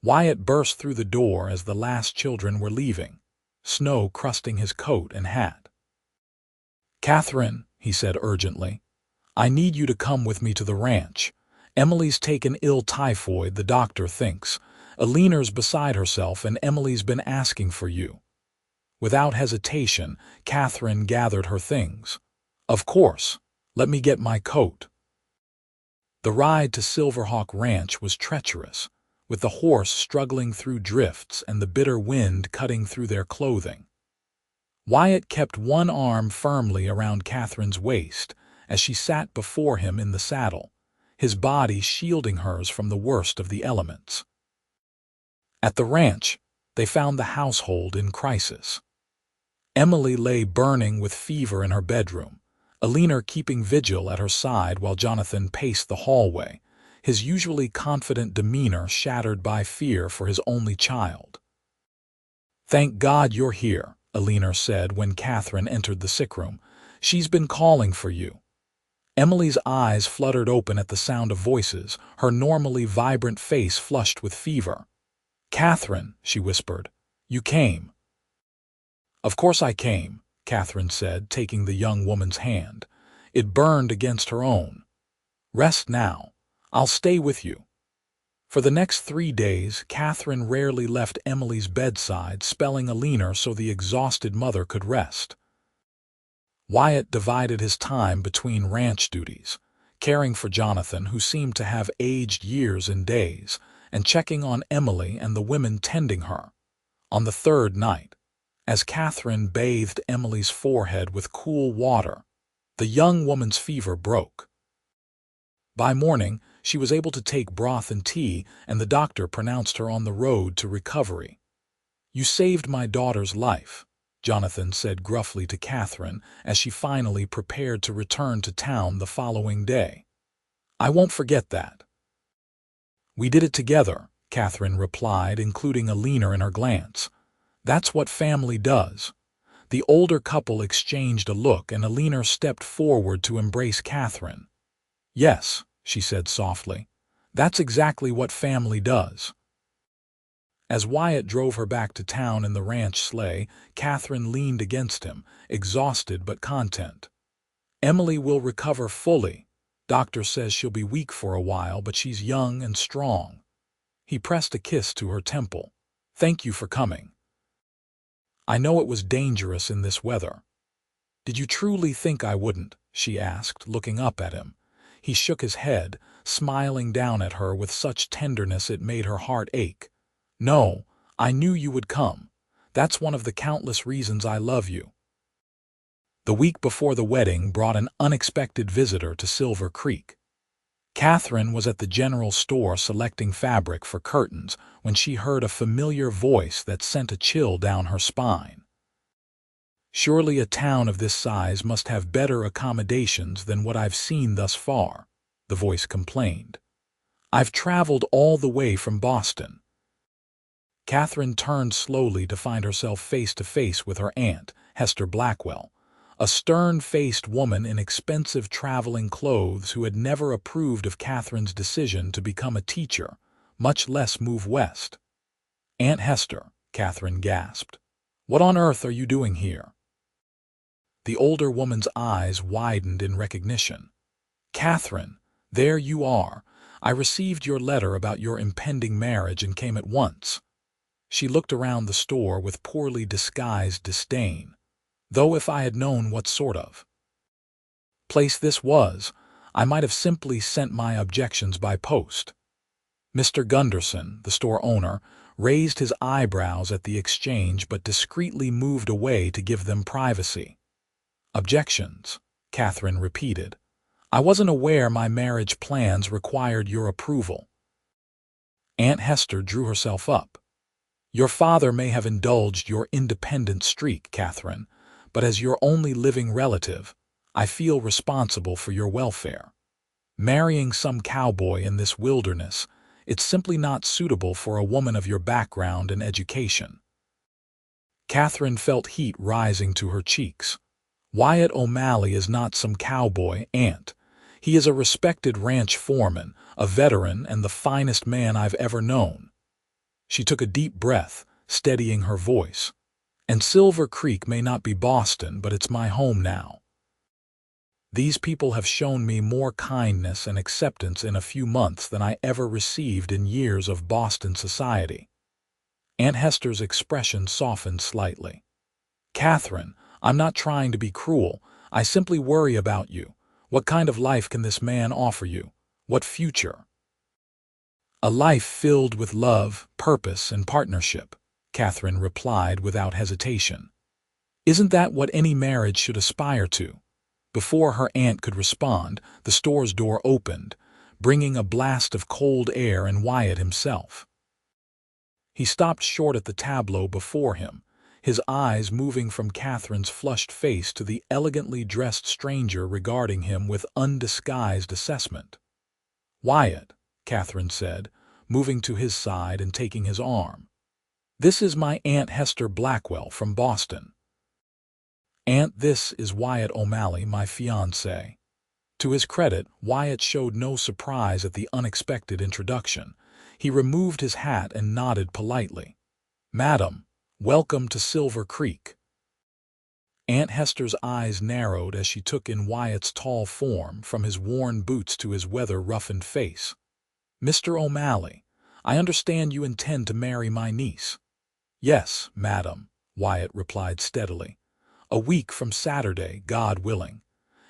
Wyatt burst through the door as the last children were leaving, snow crusting his coat and hat. "Katherine," he said urgently, "I need you to come with me to the ranch. Emily's taken ill typhoid, the doctor thinks. Alina's beside herself, and Emily's been asking for you." Without hesitation, Katherine gathered her things. "Of course. Let me get my coat." The ride to Silverhawk Ranch was treacherous, with the horse struggling through drifts and the bitter wind cutting through their clothing. Wyatt kept one arm firmly around Katherine's waist as she sat before him in the saddle, his body shielding hers from the worst of the elements. At the ranch, they found the household in crisis. Emily lay burning with fever in her bedroom, Alina keeping vigil at her side while Jonathan paced the hallway, his usually confident demeanor shattered by fear for his only child. "Thank God you're here," Alina said when Katherine entered the sickroom. "She's been calling for you." Emily's eyes fluttered open at the sound of voices, her normally vibrant face flushed with fever. "Katherine," she whispered, "you came." "Of course I came," Katherine said, taking the young woman's hand. It burned against her own. "Rest now. I'll stay with you." For the next 3 days, Katherine rarely left Emily's bedside, spelling Alina so the exhausted mother could rest. Wyatt divided his time between ranch duties, caring for Jonathan, who seemed to have aged years and days, and checking on Emily and the women tending her. On the 3rd night, as Katherine bathed Emily's forehead with cool water, the young woman's fever broke. By morning, she was able to take broth and tea, and the doctor pronounced her on the road to recovery. "You saved my daughter's life," Jonathan said gruffly to Katherine as she finally prepared to return to town the following day. "I won't forget that." "We did it together," Katherine replied, including a leaner in her glance. That's what family does. The older couple exchanged a look, and Alina stepped forward to embrace Katherine. Yes, she said softly. That's exactly what family does. As Wyatt drove her back to town in the ranch sleigh, Katherine leaned against him, exhausted but content. Emily will recover fully. Doctor says she'll be weak for a while, but she's young and strong. He pressed a kiss to her temple. Thank you for coming. I know it was dangerous in this weather. Did you truly think I wouldn't? She asked, looking up at him. He shook his head, smiling down at her with such tenderness it made her heart ache. No, I knew you would come. That's one of the countless reasons I love you. The week before the wedding brought an unexpected visitor to Silver Creek. Katherine was at the general store selecting fabric for curtains when she heard a familiar voice that sent a chill down her spine. Surely a town of this size must have better accommodations than what I've seen thus far, the voice complained. I've traveled all the way from Boston. Katherine turned slowly to find herself face to face with her aunt, Hester Blackwell, a stern-faced woman in expensive traveling clothes who had never approved of Katherine's decision to become a teacher, much less move west. Aunt Hester, Katherine gasped. What on earth are you doing here? The older woman's eyes widened in recognition. Katherine, there you are. I received your letter about your impending marriage and came at once. She looked around the store with poorly disguised disdain. Though if I had known what sort of place this was, I might have simply sent my objections by post. Mr. Gunderson, the store owner, raised his eyebrows at the exchange but discreetly moved away to give them privacy. Objections, Katherine repeated. I wasn't aware my marriage plans required your approval. Aunt Hester drew herself up. Your father may have indulged your independent streak, Katherine, but as your only living relative, I feel responsible for your welfare. Marrying some cowboy in this wilderness, it's simply not suitable for a woman of your background and education. Katherine felt heat rising to her cheeks. Wyatt O'Malley is not some cowboy, Aunt. He is a respected ranch foreman, a veteran, and the finest man I've ever known. She took a deep breath, steadying her voice. And Silver Creek may not be Boston, but it's my home now. These people have shown me more kindness and acceptance in a few months than I ever received in years of Boston society. Aunt Hester's expression softened slightly. Katherine, I'm not trying to be cruel. I simply worry about you. What kind of life can this man offer you? What future? A life filled with love, purpose, and partnership, Katherine replied without hesitation. Isn't that what any marriage should aspire to? Before her aunt could respond, the store's door opened, bringing a blast of cold air and Wyatt himself. He stopped short at the tableau before him, his eyes moving from Katherine's flushed face to the elegantly dressed stranger regarding him with undisguised assessment. Wyatt, Katherine said, moving to his side and taking his arm. This is my Aunt Hester Blackwell from Boston. Aunt, this is Wyatt O'Malley, my fiancé. To his credit, Wyatt showed no surprise at the unexpected introduction. He removed his hat and nodded politely. Madam, welcome to Silver Creek. Aunt Hester's eyes narrowed as she took in Wyatt's tall form, from his worn boots to his weather-roughened face. Mr. O'Malley, I understand you intend to marry my niece. Yes, madam, Wyatt replied steadily. A week from Saturday, God willing.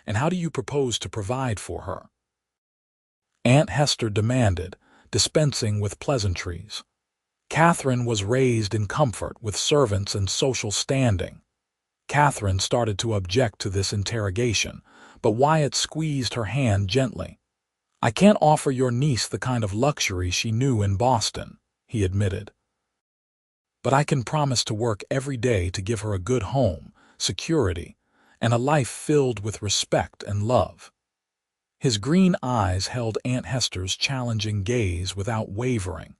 And how do you propose to provide for her? Aunt Hester demanded, dispensing with pleasantries. Katherine was raised in comfort with servants and social standing. Katherine started to object to this interrogation, but Wyatt squeezed her hand gently. I can't offer your niece the kind of luxury she knew in Boston, he admitted. But I can promise to work every day to give her a good home, security, and a life filled with respect and love. His green eyes held Aunt Hester's challenging gaze without wavering.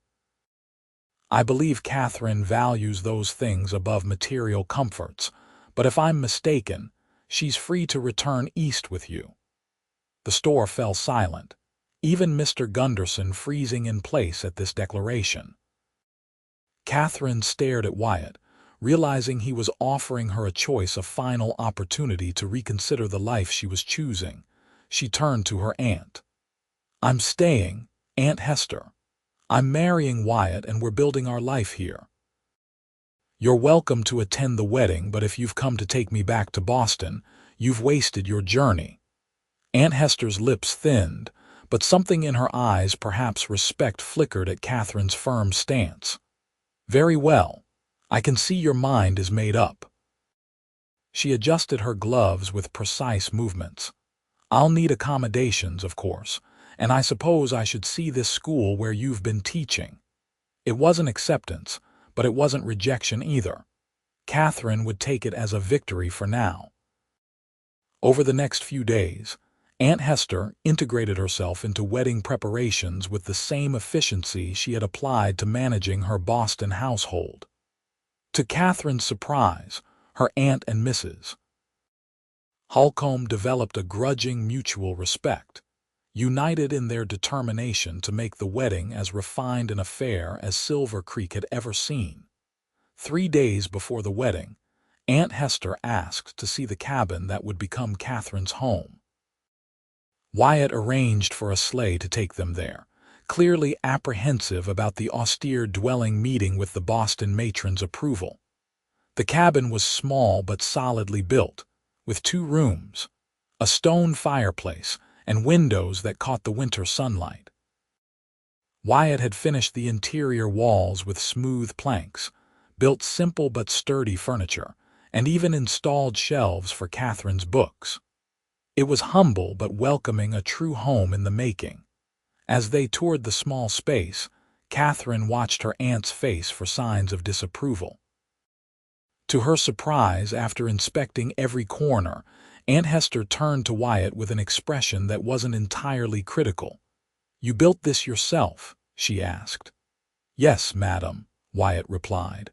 I believe Katherine values those things above material comforts, but if I'm mistaken, she's free to return east with you." The store fell silent, even Mr. Gunderson freezing in place at this declaration. Katherine stared at Wyatt, realizing he was offering her a choice, a final opportunity to reconsider the life she was choosing. She turned to her aunt. "I'm staying, Aunt Hester. I'm marrying Wyatt and we're building our life here. You're welcome to attend the wedding, but if you've come to take me back to Boston, you've wasted your journey." Aunt Hester's lips thinned, but something in her eyes, perhaps respect, flickered at Katherine's firm stance. "Very well. I can see your mind is made up." She adjusted her gloves with precise movements. "I'll need accommodations, of course, and I suppose I should see this school where you've been teaching." It wasn't acceptance, but it wasn't rejection either. Katherine would take it as a victory for now. Over the next few days, Aunt Hester integrated herself into wedding preparations with the same efficiency she had applied to managing her Boston household. To Katherine's surprise, her aunt and Mrs. Holcomb developed a grudging mutual respect, united in their determination to make the wedding as refined an affair as Silver Creek had ever seen. 3 days before the wedding, Aunt Hester asked to see the cabin that would become Katherine's home. Wyatt arranged for a sleigh to take them there, clearly apprehensive about the austere dwelling meeting with the Boston matron's approval. The cabin was small but solidly built, with 2 rooms, a stone fireplace, and windows that caught the winter sunlight. Wyatt had finished the interior walls with smooth planks, built simple but sturdy furniture, and even installed shelves for Katherine's books. It was humble but welcoming, a true home in the making. As they toured the small space, Katherine watched her aunt's face for signs of disapproval. To her surprise, after inspecting every corner, Aunt Hester turned to Wyatt with an expression that wasn't entirely critical. "You built this yourself?" she asked. "Yes, madam," Wyatt replied.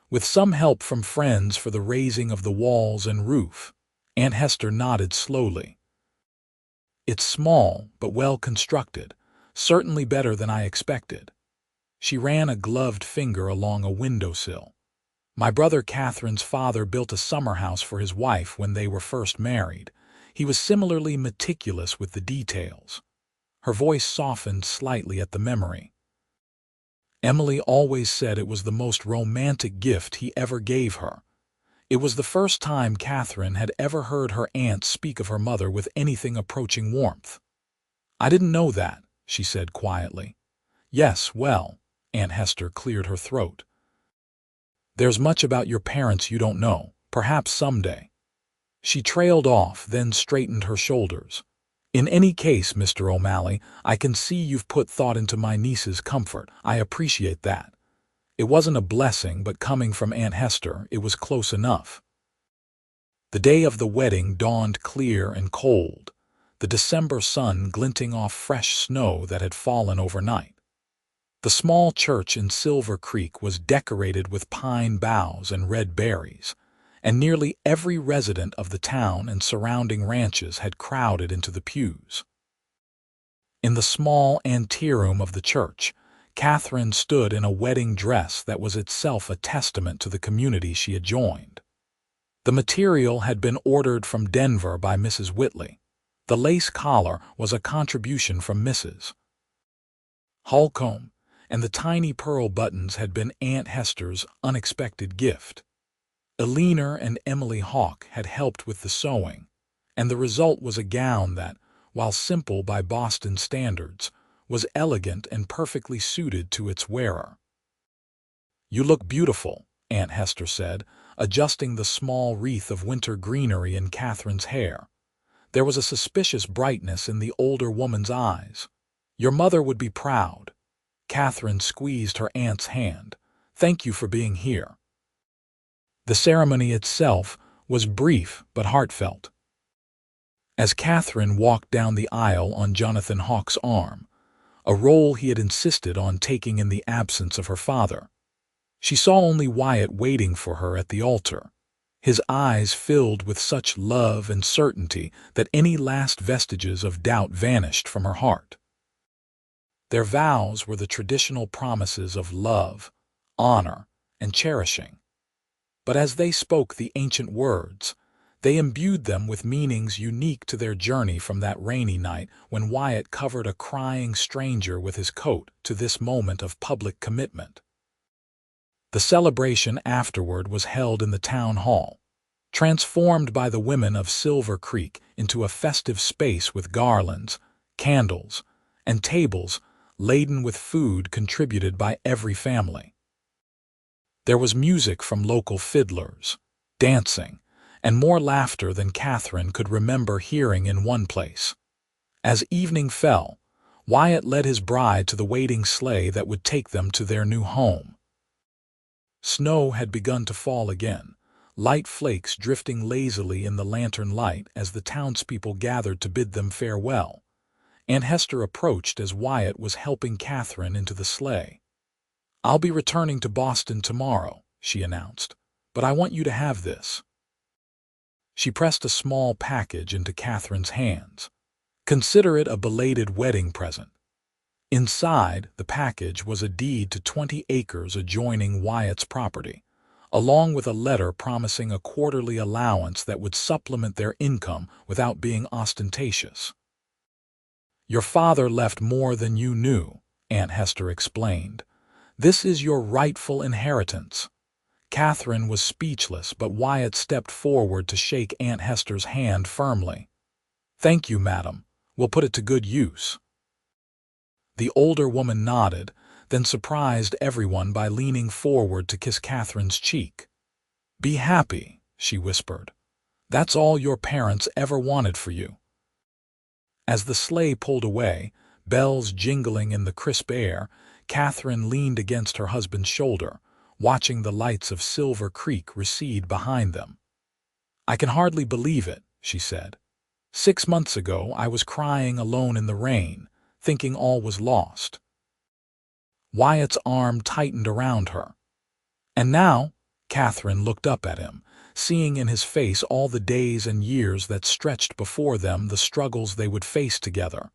"With some help from friends for the raising of the walls and roof." Aunt Hester nodded slowly. "It's small, but well constructed, certainly better than I expected." She ran a gloved finger along a windowsill. "My brother Katherine's father built a summer house for his wife when they were first married. He was similarly meticulous with the details." Her voice softened slightly at the memory. "Emily always said it was the most romantic gift he ever gave her." It was the first time Katherine had ever heard her aunt speak of her mother with anything approaching warmth. "I didn't know that," she said quietly. "Yes, well," Aunt Hester cleared her throat. "There's much about your parents you don't know, perhaps someday." She trailed off, then straightened her shoulders. "In any case, Mr. O'Malley, I can see you've put thought into my niece's comfort. I appreciate that." It wasn't a blessing, but coming from Aunt Hester, it was close enough. The day of the wedding dawned clear and cold, the December sun glinting off fresh snow that had fallen overnight. The small church in Silver Creek was decorated with pine boughs and red berries, and nearly every resident of the town and surrounding ranches had crowded into the pews. In the small anteroom of the church, Katherine stood in a wedding dress that was itself a testament to the community she had joined. The material had been ordered from Denver by Mrs. Whitley. The lace collar was a contribution from Mrs. Holcomb, and the tiny pearl buttons had been Aunt Hester's unexpected gift. Eleanor and Emily Hawk had helped with the sewing, and the result was a gown that, while simple by Boston standards, was elegant and perfectly suited to its wearer. "You look beautiful," Aunt Hester said, adjusting the small wreath of winter greenery in Katherine's hair. There was a suspicious brightness in the older woman's eyes. "Your mother would be proud." Katherine squeezed her aunt's hand. "Thank you for being here." The ceremony itself was brief but heartfelt. As Katherine walked down the aisle on Jonathan Hawk's arm, a role he had insisted on taking in the absence of her father, She saw only Wyatt waiting for her at the altar, his eyes filled with such love and certainty that any last vestiges of doubt vanished from her heart. Their vows were the traditional promises of love, honor, and cherishing. But as they spoke the ancient words, they imbued them with meanings unique to their journey from that rainy night when Wyatt covered a crying stranger with his coat to this moment of public commitment. The celebration afterward was held in the town hall, transformed by the women of Silver Creek into a festive space with garlands, candles, and tables laden with food contributed by every family. There was music from local fiddlers, dancing, and more laughter than Katherine could remember hearing in one place. As evening fell, Wyatt led his bride to the waiting sleigh that would take them to their new home. Snow had begun to fall again, light flakes drifting lazily in the lantern light as the townspeople gathered to bid them farewell. Aunt Hester approached as Wyatt was helping Katherine into the sleigh. "I'll be returning to Boston tomorrow," she announced, "but I want you to have this." She pressed a small package into Katherine's hands. "Consider it a belated wedding present." Inside the package was a deed to 20 acres adjoining Wyatt's property, along with a letter promising a quarterly allowance that would supplement their income without being ostentatious. "Your father left more than you knew," Aunt Hester explained. "This is your rightful inheritance." Katherine was speechless, but Wyatt stepped forward to shake Aunt Hester's hand firmly. "Thank you, madam. We'll put it to good use." The older woman nodded, then surprised everyone by leaning forward to kiss Katherine's cheek. "Be happy," she whispered. "That's all your parents ever wanted for you." As the sleigh pulled away, bells jingling in the crisp air, Katherine leaned against her husband's shoulder, watching the lights of Silver Creek recede behind them. "I can hardly believe it," she said. "6 months ago I was crying alone in the rain, thinking all was lost." Wyatt's arm tightened around her. "And now," Katherine looked up at him, seeing in his face all the days and years that stretched before them, the struggles they would face together,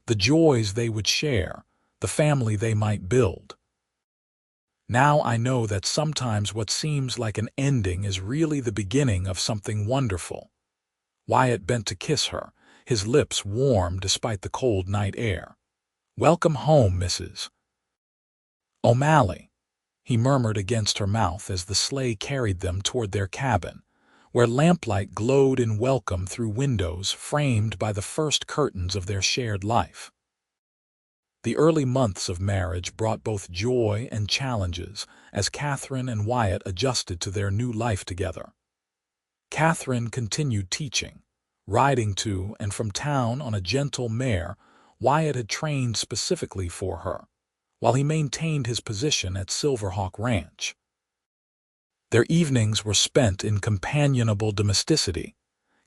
the joys they would share, the family they might build. "Now I know that sometimes what seems like an ending is really the beginning of something wonderful." Wyatt bent to kiss her, his lips warm despite the cold night air. "Welcome home, Mrs. O'Malley," he murmured against her mouth as the sleigh carried them toward their cabin, where lamplight glowed in welcome through windows framed by the first curtains of their shared life. The early months of marriage brought both joy and challenges as Katherine and Wyatt adjusted to their new life together. Katherine continued teaching, riding to and from town on a gentle mare Wyatt had trained specifically for her, while he maintained his position at Silverhawk Ranch. Their evenings were spent in companionable domesticity,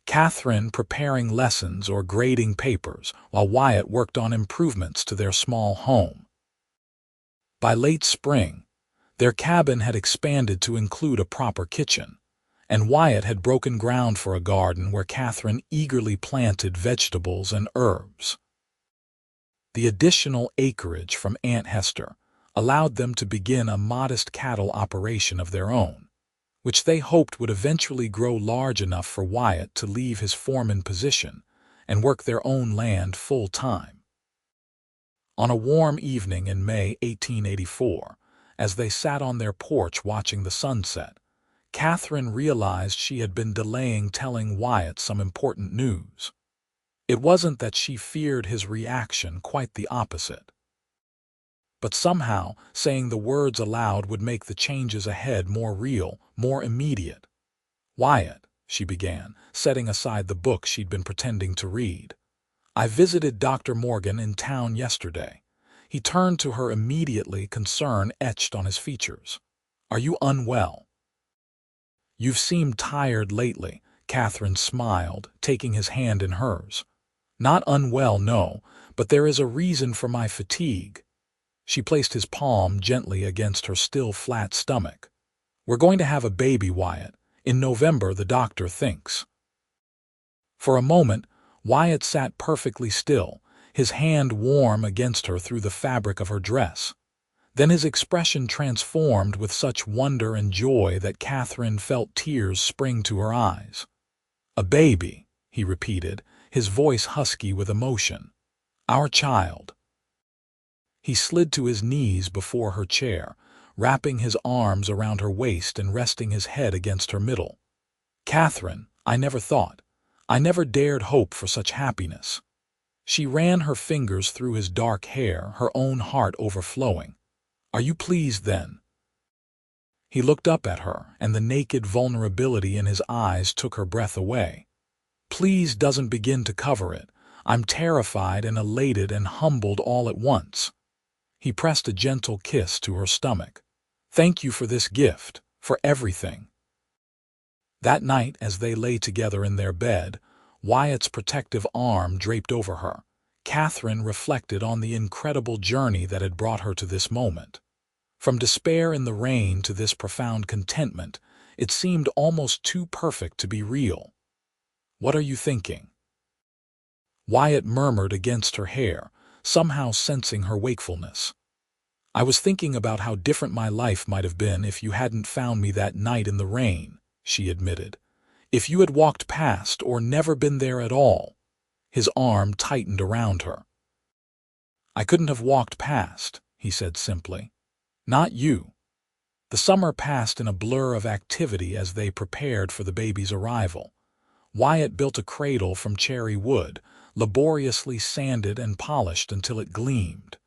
Katherine preparing lessons or grading papers while Wyatt worked on improvements to their small home. By late spring, their cabin had expanded to include a proper kitchen, and Wyatt had broken ground for a garden where Katherine eagerly planted vegetables and herbs. The additional acreage from Aunt Hester allowed them to begin a modest cattle operation of their own, which they hoped would eventually grow large enough for Wyatt to leave his foreman position and work their own land full-time. On a warm evening in May 1884, as they sat on their porch watching the sunset, Katherine realized she had been delaying telling Wyatt some important news. It wasn't that she feared his reaction, quite the opposite. But somehow, saying the words aloud would make the changes ahead more real, more immediate. "Wyatt," she began, setting aside the book she'd been pretending to read, "I visited Dr. Morgan in town yesterday." He turned to her immediately, concern etched on his features. "Are you unwell?" "You've seemed tired lately," Katherine smiled, taking his hand in hers. "Not unwell, no, but there is a reason for my fatigue." She placed his palm gently against her still flat stomach. "We're going to have a baby, Wyatt. In November, the doctor thinks." For a moment, Wyatt sat perfectly still, his hand warm against her through the fabric of her dress. Then his expression transformed with such wonder and joy that Katherine felt tears spring to her eyes. "A baby," he repeated, his voice husky with emotion. "Our child." He slid to his knees before her chair, wrapping his arms around her waist and resting his head against her middle. "Katherine, I never dared hope for such happiness." She ran her fingers through his dark hair, her own heart overflowing. "Are you pleased, then?" He looked up at her, and the naked vulnerability in his eyes took her breath away. "Pleased doesn't begin to cover it. I'm terrified and elated and humbled all at once." He pressed a gentle kiss to her stomach. "Thank you for this gift, for everything." That night, as they lay together in their bed, Wyatt's protective arm draped over her, Katherine reflected on the incredible journey that had brought her to this moment. From despair in the rain to this profound contentment, it seemed almost too perfect to be real. "What are you thinking?" Wyatt murmured against her hair, somehow sensing her wakefulness. "I was thinking about how different my life might have been if you hadn't found me that night in the rain," she admitted. "If you had walked past or never been there at all." His arm tightened around her. "I couldn't have walked past," he said simply. "Not you." The summer passed in a blur of activity as they prepared for the baby's arrival. Wyatt built a cradle from cherry wood, laboriously sanded and polished until it gleamed.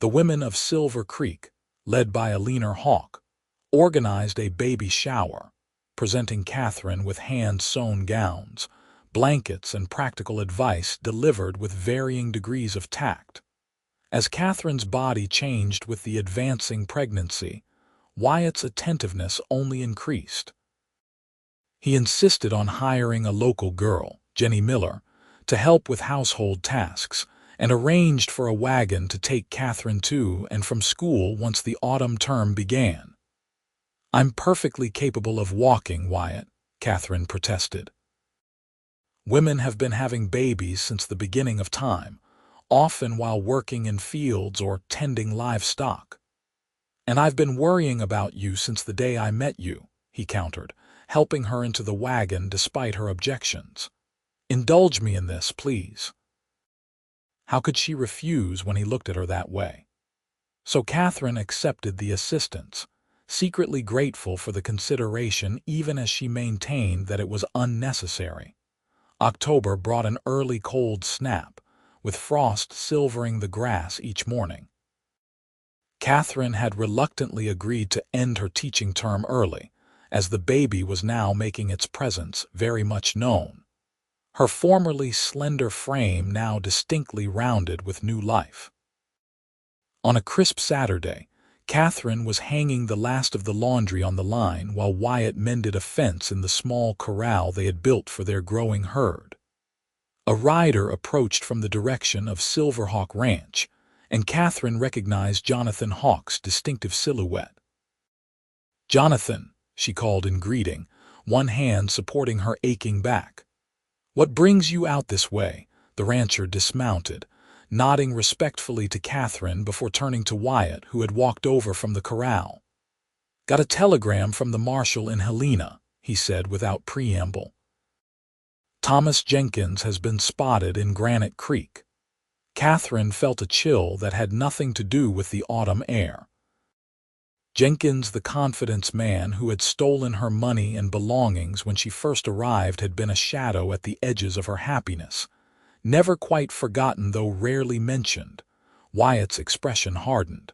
The women of Silver Creek, led by a leaner hawk, organized a baby shower, presenting Katherine with hand-sewn gowns, blankets, and practical advice delivered with varying degrees of tact. As Katherine's body changed with the advancing pregnancy, Wyatt's attentiveness only increased. He insisted on hiring a local girl, Jenny Miller, to help with household tasks, and arranged for a wagon to take Katherine to and from school once the autumn term began. "I'm perfectly capable of walking, Wyatt," Katherine protested. "Women have been having babies since the beginning of time, often while working in fields or tending livestock. And I've been worrying about you since the day I met you," he countered, helping her into the wagon despite her objections. "Indulge me in this, please." How could she refuse when he looked at her that way? So Katherine accepted the assistance, secretly grateful for the consideration even as she maintained that it was unnecessary. October brought an early cold snap, with frost silvering the grass each morning. Katherine had reluctantly agreed to end her teaching term early, as the baby was now making its presence very much known. Her formerly slender frame now distinctly rounded with new life. On a crisp Saturday, Katherine was hanging the last of the laundry on the line while Wyatt mended a fence in the small corral they had built for their growing herd. A rider approached from the direction of Silverhawk Ranch, and Katherine recognized Jonathan Hawk's distinctive silhouette. "Jonathan," she called in greeting, one hand supporting her aching back. "What brings you out this way?" The rancher dismounted, nodding respectfully to Katherine before turning to Wyatt, who had walked over from the corral. "Got a telegram from the marshal in Helena," he said without preamble. "Thomas Jenkins has been spotted in Granite Creek." Katherine felt a chill that had nothing to do with the autumn air. Jenkins, the confidence man who had stolen her money and belongings when she first arrived, had been a shadow at the edges of her happiness. Never quite forgotten, though rarely mentioned. Wyatt's expression hardened.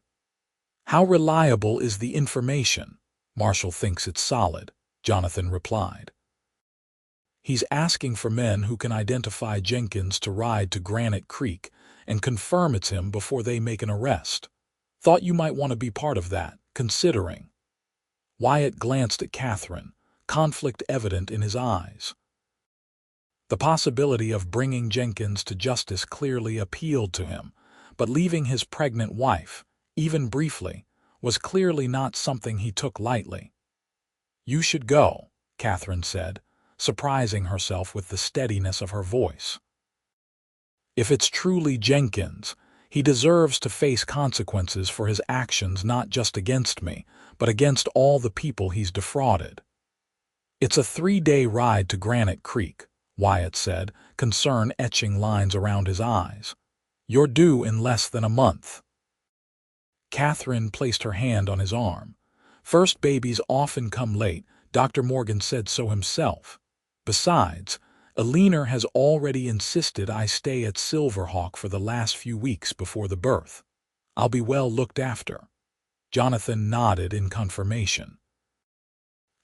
"How reliable is the information?" "Marshall thinks it's solid," Jonathan replied. "He's asking for men who can identify Jenkins to ride to Granite Creek and confirm it's him before they make an arrest. Thought you might want to be part of that, considering." Wyatt glanced at Katherine, conflict evident in his eyes. The possibility of bringing Jenkins to justice clearly appealed to him, but leaving his pregnant wife, even briefly, was clearly not something he took lightly. "You should go," Katherine said, surprising herself with the steadiness of her voice. "If it's truly Jenkins, he deserves to face consequences for his actions not just against me, but against all the people he's defrauded." "It's a 3-day ride to Granite Creek," Wyatt said, concern etching lines around his eyes. "You're due in less than a month." Katherine placed her hand on his arm. "First babies often come late. Dr. Morgan said so himself. Besides, Alina has already insisted I stay at Silverhawk for the last few weeks before the birth. I'll be well looked after." Jonathan nodded in confirmation.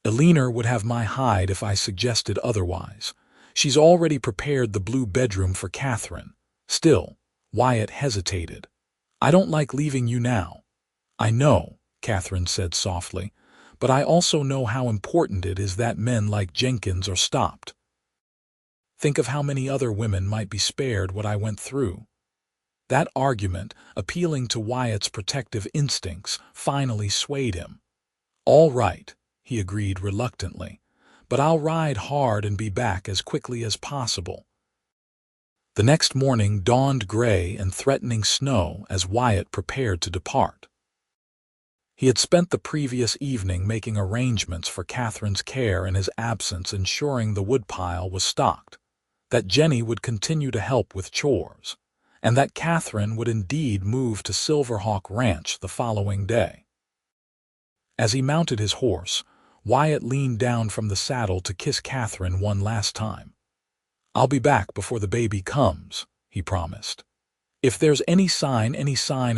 "Alina would have my hide if I suggested otherwise. She's already prepared the blue bedroom for Katherine." Still, Wyatt hesitated. "I don't like leaving you now." "I know," Katherine said softly, "but I also know how important it is that men like Jenkins are stopped. Think of how many other women might be spared what I went through." That argument, appealing to Wyatt's protective instincts, finally swayed him. "All right," he agreed reluctantly, "but I'll ride hard and be back as quickly as possible." The next morning dawned gray and threatening snow as Wyatt prepared to depart. He had spent the previous evening making arrangements for Katherine's care in his absence, ensuring the woodpile was stocked, that Jenny would continue to help with chores, and that Katherine would indeed move to Silverhawk Ranch the following day. As he mounted his horse, Wyatt leaned down from the saddle to kiss Katherine one last time. "I'll be back before the baby comes," he promised. "If there's any sign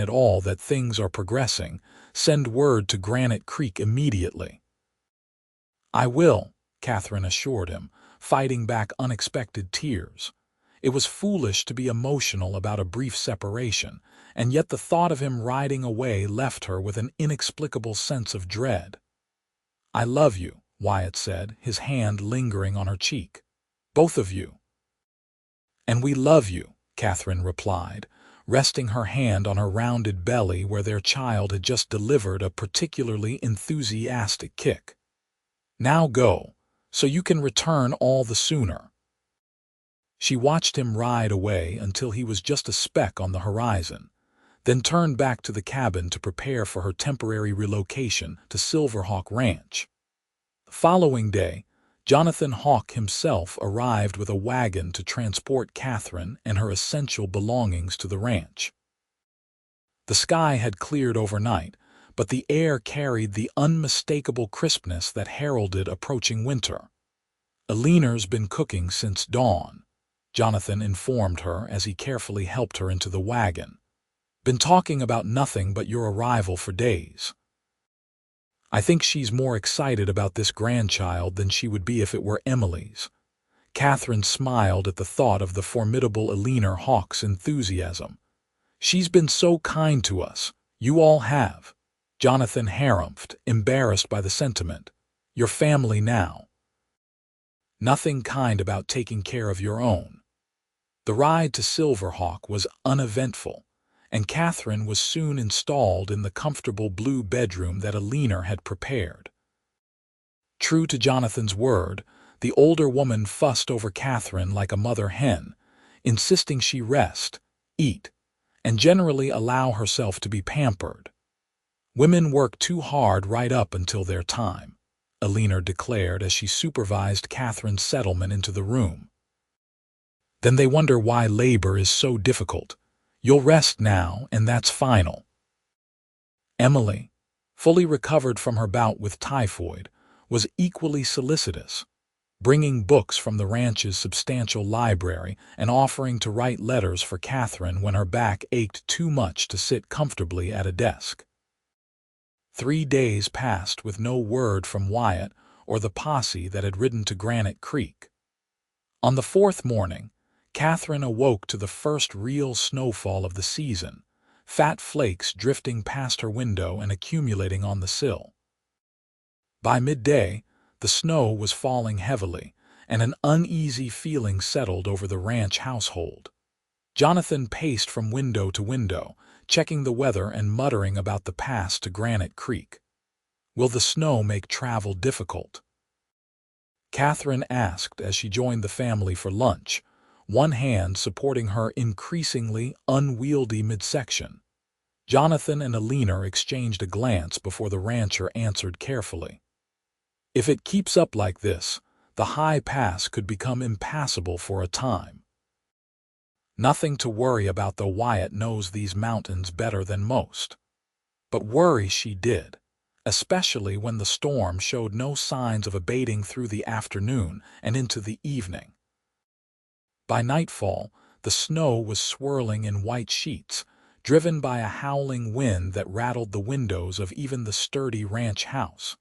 at all that things are progressing, send word to Granite Creek immediately." "I will," Katherine assured him, fighting back unexpected tears. It was foolish to be emotional about a brief separation, and yet the thought of him riding away left her with an inexplicable sense of dread. "I love you," Wyatt said, his hand lingering on her cheek. "Both of you." "And we love you," Katherine replied, resting her hand on her rounded belly where their child had just delivered a particularly enthusiastic kick. "Now go, so you can return all the sooner." She watched him ride away until he was just a speck on the horizon, then turned back to the cabin to prepare for her temporary relocation to Silverhawk Ranch. The following day, Jonathan Hawk himself arrived with a wagon to transport Katherine and her essential belongings to the ranch. The sky had cleared overnight, but the air carried the unmistakable crispness that heralded approaching winter. "Alina's been cooking since dawn," Jonathan informed her as he carefully helped her into the wagon. "Been talking about nothing but your arrival for days. I think she's more excited about this grandchild than she would be if it were Emily's." Katherine smiled at the thought of the formidable Alina Hawk's enthusiasm. "She's been so kind to us. You all have." Jonathan harumphed, embarrassed by the sentiment. "Your family now." "Nothing kind about taking care of your own." The ride to Silverhawk was uneventful, and Katherine was soon installed in the comfortable blue bedroom that Alina had prepared. True to Jonathan's word, the older woman fussed over Katherine like a mother hen, insisting she rest, eat, and generally allow herself to be pampered. "Women work too hard right up until their time," Alina declared as she supervised Katherine's settlement into the room. "Then they wonder why labor is so difficult. You'll rest now, and that's final." Emily, fully recovered from her bout with typhoid, was equally solicitous, bringing books from the ranch's substantial library and offering to write letters for Katherine when her back ached too much to sit comfortably at a desk. 3 days passed with no word from Wyatt or the posse that had ridden to Granite Creek. On the 4th morning, Katherine awoke to the first real snowfall of the season, fat flakes drifting past her window and accumulating on the sill. By midday, the snow was falling heavily, and an uneasy feeling settled over the ranch household. Jonathan paced from window to window, checking the weather and muttering about the pass to Granite Creek. Will the snow make travel difficult? Katherine asked as she joined the family for lunch, one hand supporting her increasingly unwieldy midsection. Jonathan and Alina exchanged a glance before the rancher answered carefully. If it keeps up like this, the high pass could become impassable for a time. Nothing to worry about, though Wyatt knows these mountains better than most. But worry she did, especially when the storm showed no signs of abating through the afternoon and into the evening. By nightfall, the snow was swirling in white sheets, driven by a howling wind that rattled the windows of even the sturdy ranch house.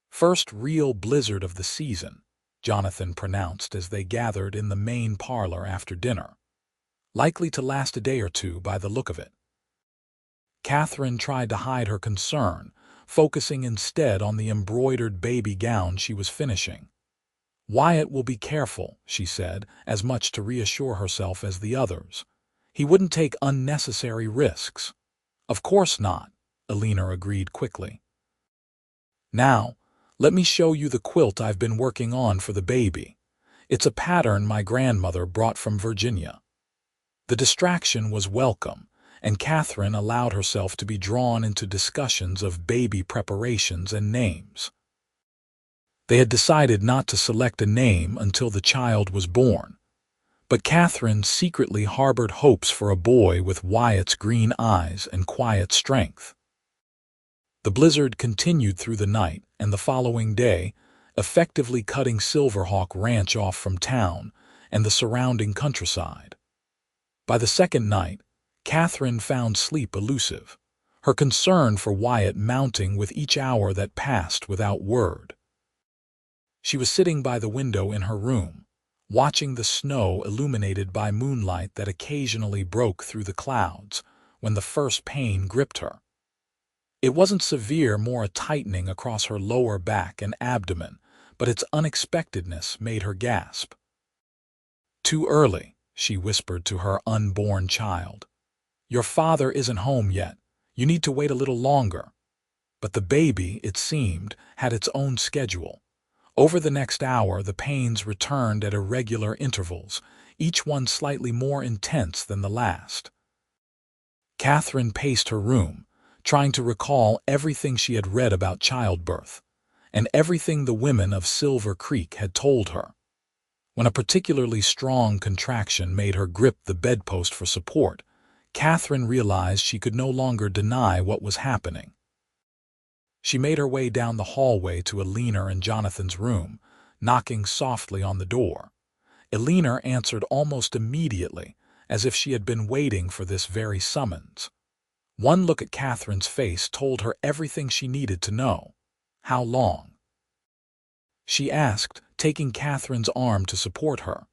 First real blizzard of the season, Jonathan pronounced as they gathered in the main parlor after dinner. Likely to last a day or two by the look of it. Katherine tried to hide her concern, focusing instead on the embroidered baby gown she was finishing. Wyatt will be careful, she said, as much to reassure herself as the others. He wouldn't take unnecessary risks. Of course not, Alina agreed quickly. Now, let me show you the quilt I've been working on for the baby. It's a pattern my grandmother brought from Virginia. The distraction was welcome, and Katherine allowed herself to be drawn into discussions of baby preparations and names. They had decided not to select a name until the child was born, but Katherine secretly harbored hopes for a boy with Wyatt's green eyes and quiet strength. The blizzard continued through the night and the following day, effectively cutting Silverhawk Ranch off from town and the surrounding countryside. By the second night, Katherine found sleep elusive, her concern for Wyatt mounting with each hour that passed without word. She was sitting by the window in her room, watching the snow illuminated by moonlight that occasionally broke through the clouds, when the first pain gripped her. It wasn't severe, more a tightening across her lower back and abdomen, but its unexpectedness made her gasp. "Too early," she whispered to her unborn child. "Your father isn't home yet. You need to wait a little longer." But the baby, it seemed, had its own schedule. Over the next hour, the pains returned at irregular intervals, each one slightly more intense than the last. Katherine paced her room, trying to recall everything she had read about childbirth, and everything the women of Silver Creek had told her. When a particularly strong contraction made her grip the bedpost for support, Katherine realized she could no longer deny what was happening. She made her way down the hallway to Alina and Jonathan's room, knocking softly on the door. Alina answered almost immediately, as if she had been waiting for this very summons. One look at Katherine's face told her everything she needed to know. "How long?" she asked, taking Katherine's arm to support her.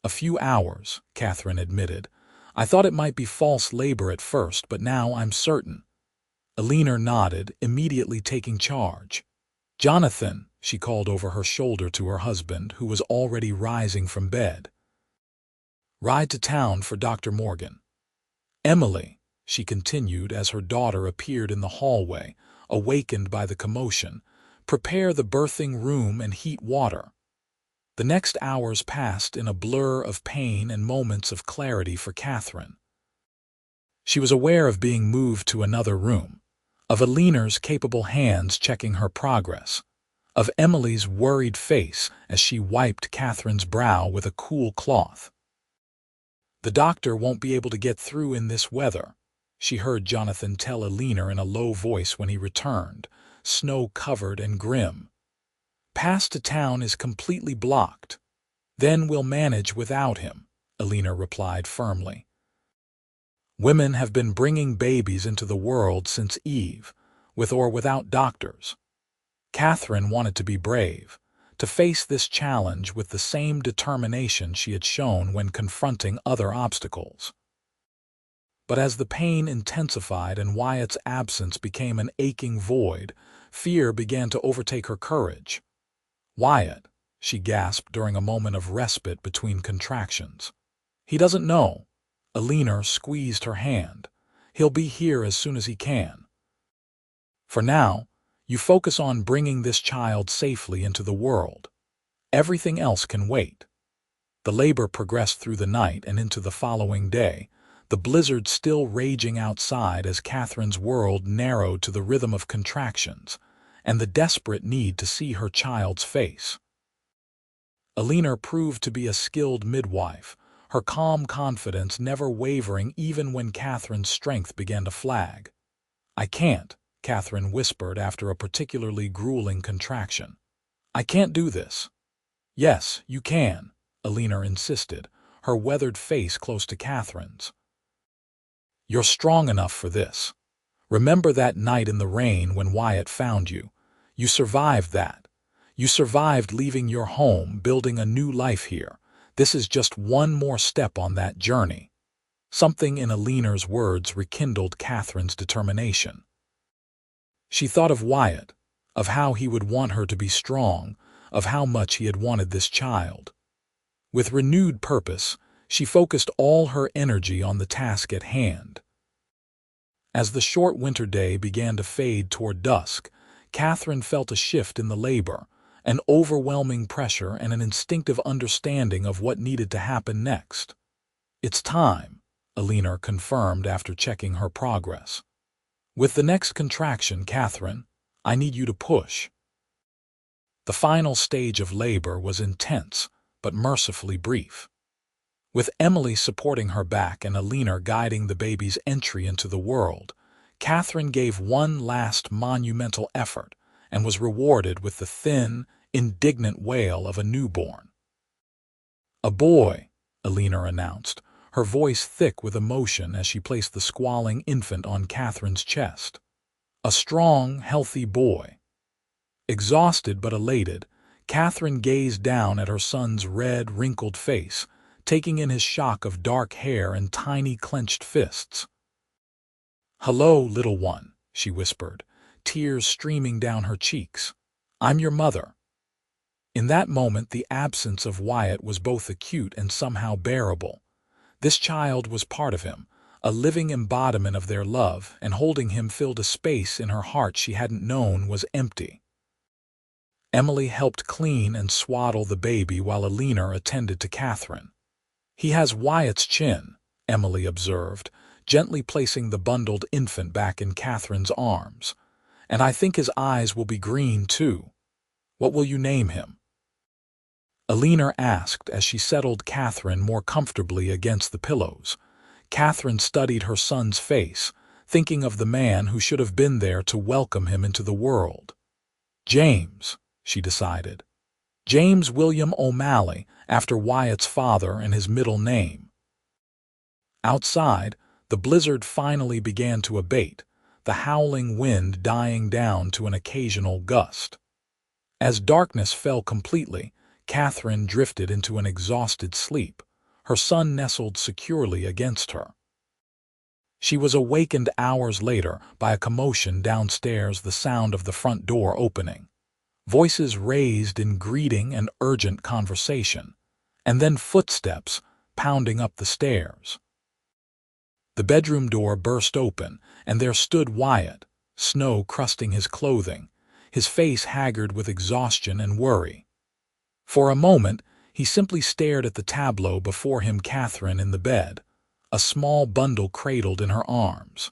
"A few hours," Katherine admitted. "I thought it might be false labor at first, but now I'm certain." Alina nodded, immediately taking charge. "Jonathan," she called over her shoulder to her husband, who was already rising from bed. "Ride to town for Dr. Morgan. Emily," she continued as her daughter appeared in the hallway, awakened by the commotion, "prepare the birthing room and heat water." The next hours passed in a blur of pain and moments of clarity for Katherine. She was aware of being moved to another room, of Alina's capable hands checking her progress, of Emily's worried face as she wiped Katherine's brow with a cool cloth. "The doctor won't be able to get through in this weather," she heard Jonathan tell Alina in a low voice when he returned, snow-covered and grim. "Pass to town is completely blocked. Then we'll manage without him," Alina replied firmly. "Women have been bringing babies into the world since Eve, with or without doctors." Katherine wanted to be brave, to face this challenge with the same determination she had shown when confronting other obstacles. But as the pain intensified and Wyatt's absence became an aching void, fear began to overtake her courage. "Wyatt," she gasped during a moment of respite between contractions. "He doesn't know. Alina squeezed her hand. He'll be here as soon as he can. For now, you focus on bringing this child safely into the world. Everything else can wait. The labor progressed through the night and into the following day, the blizzard still raging outside as Catherine's world narrowed to the rhythm of contractions and the desperate need to see her child's face. Alina proved to be a skilled midwife, her calm confidence never wavering even when Catherine's strength began to flag. "I can't," Katherine whispered after a particularly grueling contraction. "I can't do this." "Yes, you can," Alina insisted, her weathered face close to Catherine's. "You're strong enough for this. Remember that night in the rain when Wyatt found you? You survived that. You survived leaving your home, building a new life here. This is just one more step on that journey." Something in Alina's words rekindled Catherine's determination. She thought of Wyatt, of how he would want her to be strong, of how much he had wanted this child. With renewed purpose, she focused all her energy on the task at hand. As the short winter day began to fade toward dusk, Katherine felt a shift in the labor, an overwhelming pressure and an instinctive understanding of what needed to happen next. "It's time," Alina confirmed after checking her progress. "With the next contraction, Katherine, I need you to push." The final stage of labor was intense, but mercifully brief. With Emily supporting her back and Alina guiding the baby's entry into the world, Katherine gave one last monumental effort and was rewarded with the thin, indignant wail of a newborn. "A boy," Alina announced, her voice thick with emotion as she placed the squalling infant on Catherine's chest. "A strong, healthy boy." Exhausted but elated, Katherine gazed down at her son's red, wrinkled face, taking in his shock of dark hair and tiny clenched fists. "Hello, little one," she whispered, tears streaming down her cheeks. "I'm your mother." In that moment, the absence of Wyatt was both acute and somehow bearable. This child was part of him, a living embodiment of their love, and holding him filled a space in her heart she hadn't known was empty. Emily helped clean and swaddle the baby while Alina attended to Katherine. "He has Wyatt's chin," Emily observed, gently placing the bundled infant back in Catherine's arms. "And I think his eyes will be green, too. What will you name him?" Alina asked as she settled Katherine more comfortably against the pillows. Katherine studied her son's face, thinking of the man who should have been there to welcome him into the world. "James," she decided. "James William O'Malley, after Wyatt's father and his middle name." Outside, the blizzard finally began to abate, the howling wind dying down to an occasional gust. As darkness fell completely, Katherine drifted into an exhausted sleep, her son nestled securely against her. She was awakened hours later by a commotion downstairs, the sound of the front door opening. Voices raised in greeting and urgent conversation, and then footsteps pounding up the stairs. The bedroom door burst open, and there stood Wyatt, snow crusting his clothing, his face haggard with exhaustion and worry. For a moment, he simply stared at the tableau before him, Katherine in the bed, a small bundle cradled in her arms.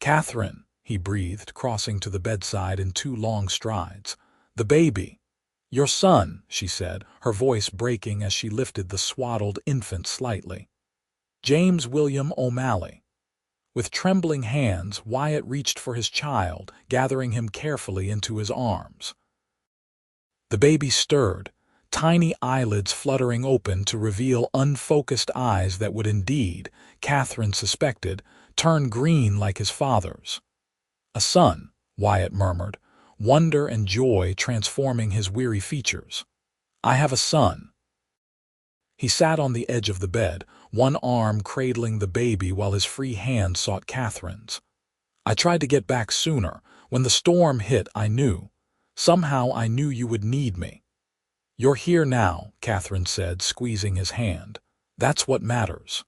"Katherine," he breathed, crossing to the bedside in 2 long strides. "The baby." "Your son," she said, her voice breaking as she lifted the swaddled infant slightly. "James William O'Malley." With trembling hands, Wyatt reached for his child, gathering him carefully into his arms. The baby stirred, tiny eyelids fluttering open to reveal unfocused eyes that would indeed, Katherine suspected, turn green like his father's. "A son," Wyatt murmured, wonder and joy transforming his weary features. "I have a son." He sat on the edge of the bed, one arm cradling the baby while his free hand sought Katherine's. "I tried to get back sooner. When the storm hit, I knew. Somehow I knew you would need me." "You're here now," Katherine said, squeezing his hand. "That's what matters."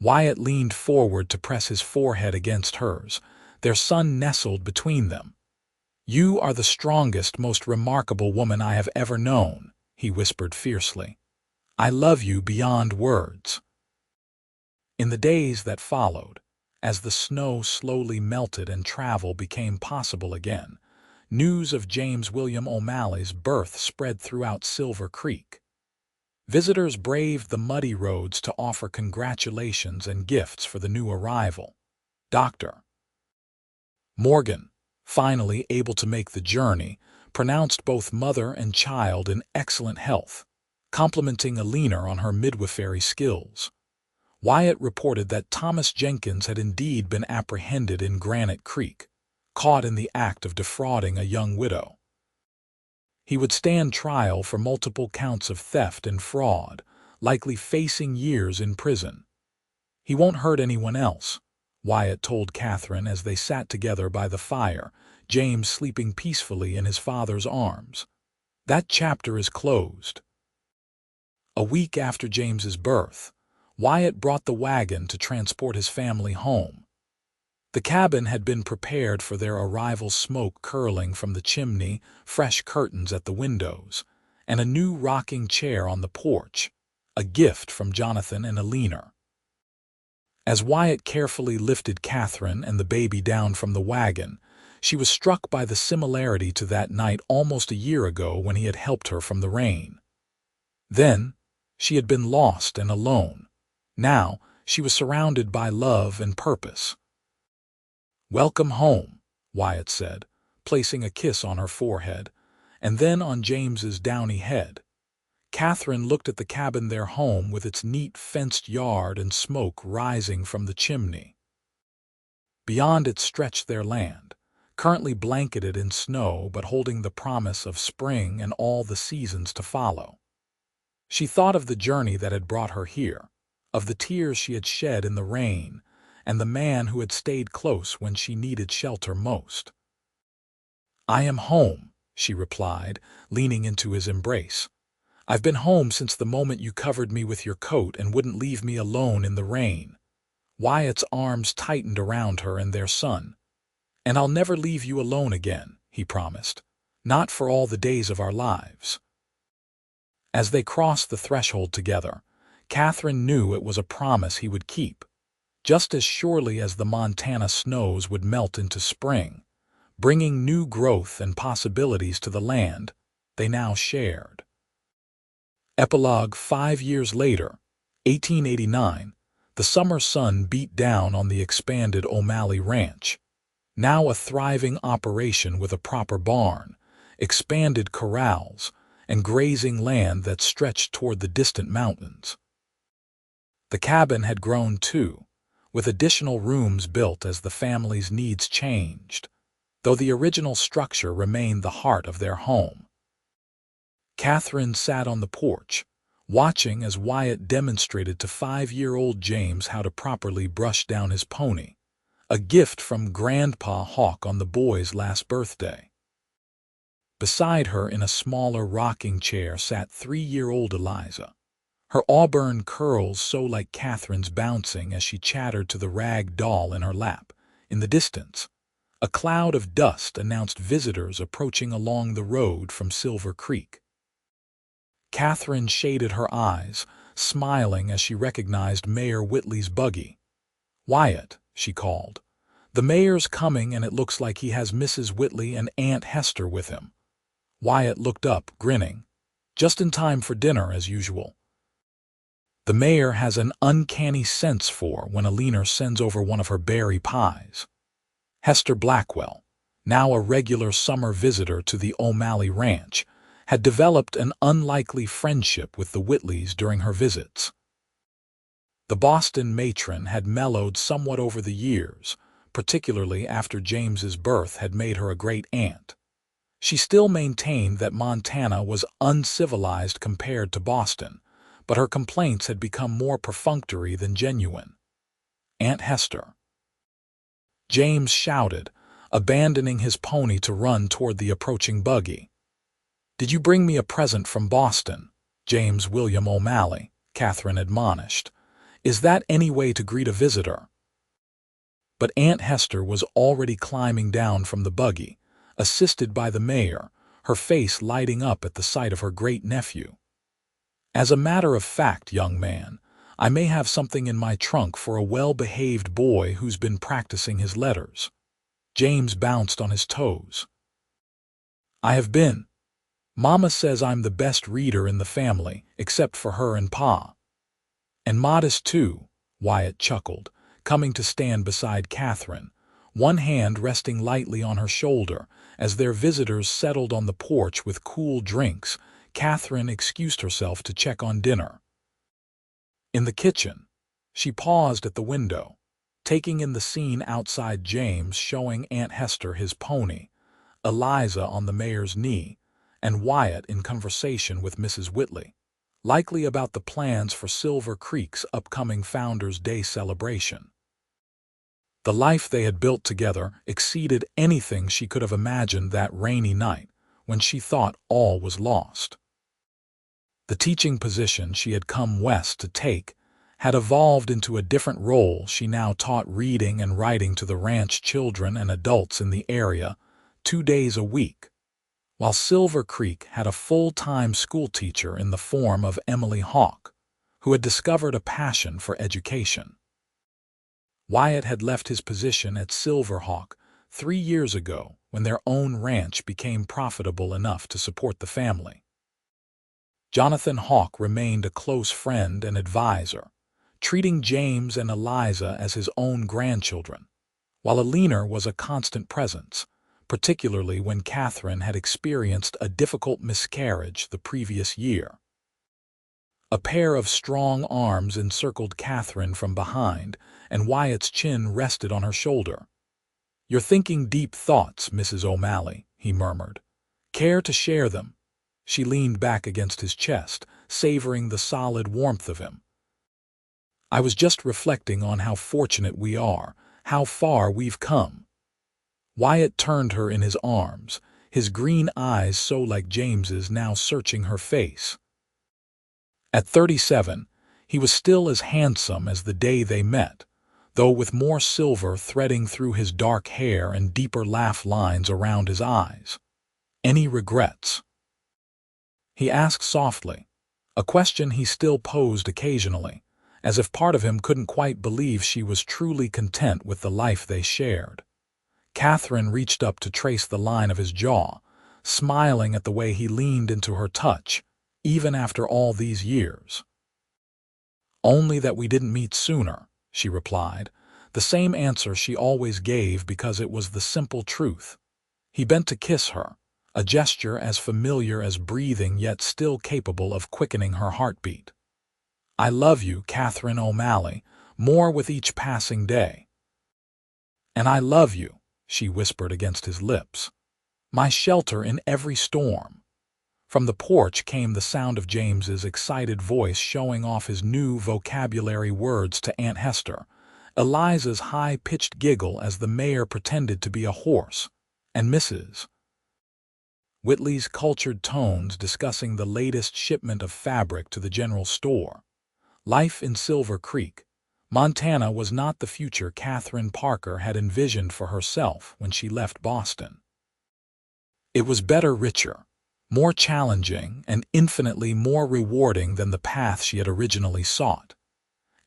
Wyatt leaned forward to press his forehead against hers, their son nestled between them. "You are the strongest, most remarkable woman I have ever known," he whispered fiercely. "I love you beyond words." In the days that followed, as the snow slowly melted and travel became possible again, news of James William O'Malley's birth spread throughout Silver Creek. Visitors braved the muddy roads to offer congratulations and gifts for the new arrival. Dr. Morgan, finally able to make the journey, pronounced both mother and child in excellent health, complimenting Alina on her midwifery skills. Wyatt reported that Thomas Jenkins had indeed been apprehended in Granite Creek, caught in the act of defrauding a young widow. He would stand trial for multiple counts of theft and fraud, likely facing years in prison. "He won't hurt anyone else," Wyatt told Katherine as they sat together by the fire, James sleeping peacefully in his father's arms. "That chapter is closed." A week after James's birth, Wyatt brought the wagon to transport his family home. The cabin had been prepared for their arrival, smoke curling from the chimney, fresh curtains at the windows, and a new rocking chair on the porch, a gift from Jonathan and Alina. As Wyatt carefully lifted Katherine and the baby down from the wagon, she was struck by the similarity to that night almost a year ago when he had helped her from the rain. Then, she had been lost and alone. Now, she was surrounded by love and purpose. "Welcome home," Wyatt said, placing a kiss on her forehead, and then on James's downy head. Katherine looked at the cabin, their home, with its neat fenced yard and smoke rising from the chimney. Beyond it stretched their land, currently blanketed in snow but holding the promise of spring and all the seasons to follow. She thought of the journey that had brought her here, of the tears she had shed in the rain, and the man who had stayed close when she needed shelter most. "I am home," she replied, leaning into his embrace. "I've been home since the moment you covered me with your coat and wouldn't leave me alone in the rain." Wyatt's arms tightened around her and their son. "And I'll never leave you alone again," he promised. "Not for all the days of our lives." As they crossed the threshold together, Katherine knew it was a promise he would keep. Just as surely as the Montana snows would melt into spring, bringing new growth and possibilities to the land they now shared. Epilogue. 5 years later, 1889, the summer sun beat down on the expanded O'Malley Ranch, now a thriving operation with a proper barn, expanded corrals, and grazing land that stretched toward the distant mountains. The cabin had grown too, with additional rooms built as the family's needs changed, though the original structure remained the heart of their home. Katherine sat on the porch, watching as Wyatt demonstrated to 5-year-old James how to properly brush down his pony, a gift from Grandpa Hawk on the boy's last birthday. Beside her in a smaller rocking chair sat 3-year-old Eliza, her auburn curls so like Katherine's bouncing as she chattered to the rag doll in her lap. In the distance, a cloud of dust announced visitors approaching along the road from Silver Creek. Katherine shaded her eyes, smiling as she recognized Mayor Whitley's buggy. "Wyatt," she called, "the mayor's coming and it looks like he has Mrs. Whitley and Aunt Hester with him." Wyatt looked up, grinning. "Just in time for dinner, as usual." The mayor has an uncanny sense for when Alina sends over one of her berry pies. Hester Blackwell, now a regular summer visitor to the O'Malley Ranch, had developed an unlikely friendship with the Whitleys during her visits. The Boston matron had mellowed somewhat over the years, particularly after James's birth had made her a great aunt. She still maintained that Montana was uncivilized compared to Boston, but her complaints had become more perfunctory than genuine. "Aunt Hester!" James shouted, abandoning his pony to run toward the approaching buggy. "Did you bring me a present from Boston, James William O'Malley?" Katherine admonished. Is that any way to greet a visitor? But Aunt Hester was already climbing down from the buggy, assisted by the mayor, her face lighting up at the sight of her great-nephew. As a matter of fact, young man, I may have something in my trunk for a well-behaved boy who's been practicing his letters. James bounced on his toes. I have been. Mama says I'm the best reader in the family, except for her and Pa. And modest too, Wyatt chuckled, coming to stand beside Katherine, one hand resting lightly on her shoulder. As their visitors settled on the porch with cool drinks, Katherine excused herself to check on dinner. In the kitchen, she paused at the window, taking in the scene outside. James showing Aunt Hester his pony, Eliza on the mayor's knee, and Wyatt in conversation with Mrs. Whitley, likely about the plans for Silver Creek's upcoming Founders' Day celebration. The life they had built together exceeded anything she could have imagined that rainy night when she thought all was lost. The teaching position she had come west to take had evolved into a different role. She now taught reading and writing to the ranch children and adults in the area 2 days a week, while Silver Creek had a full-time schoolteacher in the form of Emily Hawk, who had discovered a passion for education. Wyatt had left his position at Silverhawk 3 years ago when their own ranch became profitable enough to support the family. Jonathan Hawk remained a close friend and advisor, treating James and Eliza as his own grandchildren, while Alina was a constant presence, particularly when Katherine had experienced a difficult miscarriage the previous year. A pair of strong arms encircled Katherine from behind, and Wyatt's chin rested on her shoulder. "You're thinking deep thoughts, Mrs. O'Malley," he murmured. "Care to share them?" She leaned back against his chest, savoring the solid warmth of him. "I was just reflecting on how fortunate we are, how far we've come." Wyatt turned her in his arms, his green eyes so like James's now searching her face. At 37, he was still as handsome as the day they met, though with more silver threading through his dark hair and deeper laugh lines around his eyes. "Any regrets?" he asked softly, a question he still posed occasionally, as if part of him couldn't quite believe she was truly content with the life they shared. Katherine reached up to trace the line of his jaw, smiling at the way he leaned into her touch, even after all these years. "Only that we didn't meet sooner," she replied, the same answer she always gave because it was the simple truth. He bent to kiss her, a gesture as familiar as breathing yet still capable of quickening her heartbeat. "I love you, Katherine O'Malley, more with each passing day." "And I love you," she whispered against his lips, "my shelter in every storm." From the porch came the sound of James's excited voice showing off his new vocabulary words to Aunt Hester, Eliza's high-pitched giggle as the mayor pretended to be a horse, and Mrs. Whitley's cultured tones discussing the latest shipment of fabric to the general store. Life in Silver Creek, Montana was not the future Katherine Parker had envisioned for herself when she left Boston. It was better, richer, more challenging, and infinitely more rewarding than the path she had originally sought.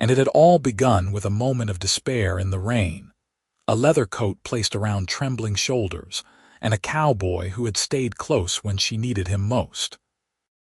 And it had all begun with a moment of despair in the rain, a leather coat placed around trembling shoulders, and a cowboy who had stayed close when she needed him most.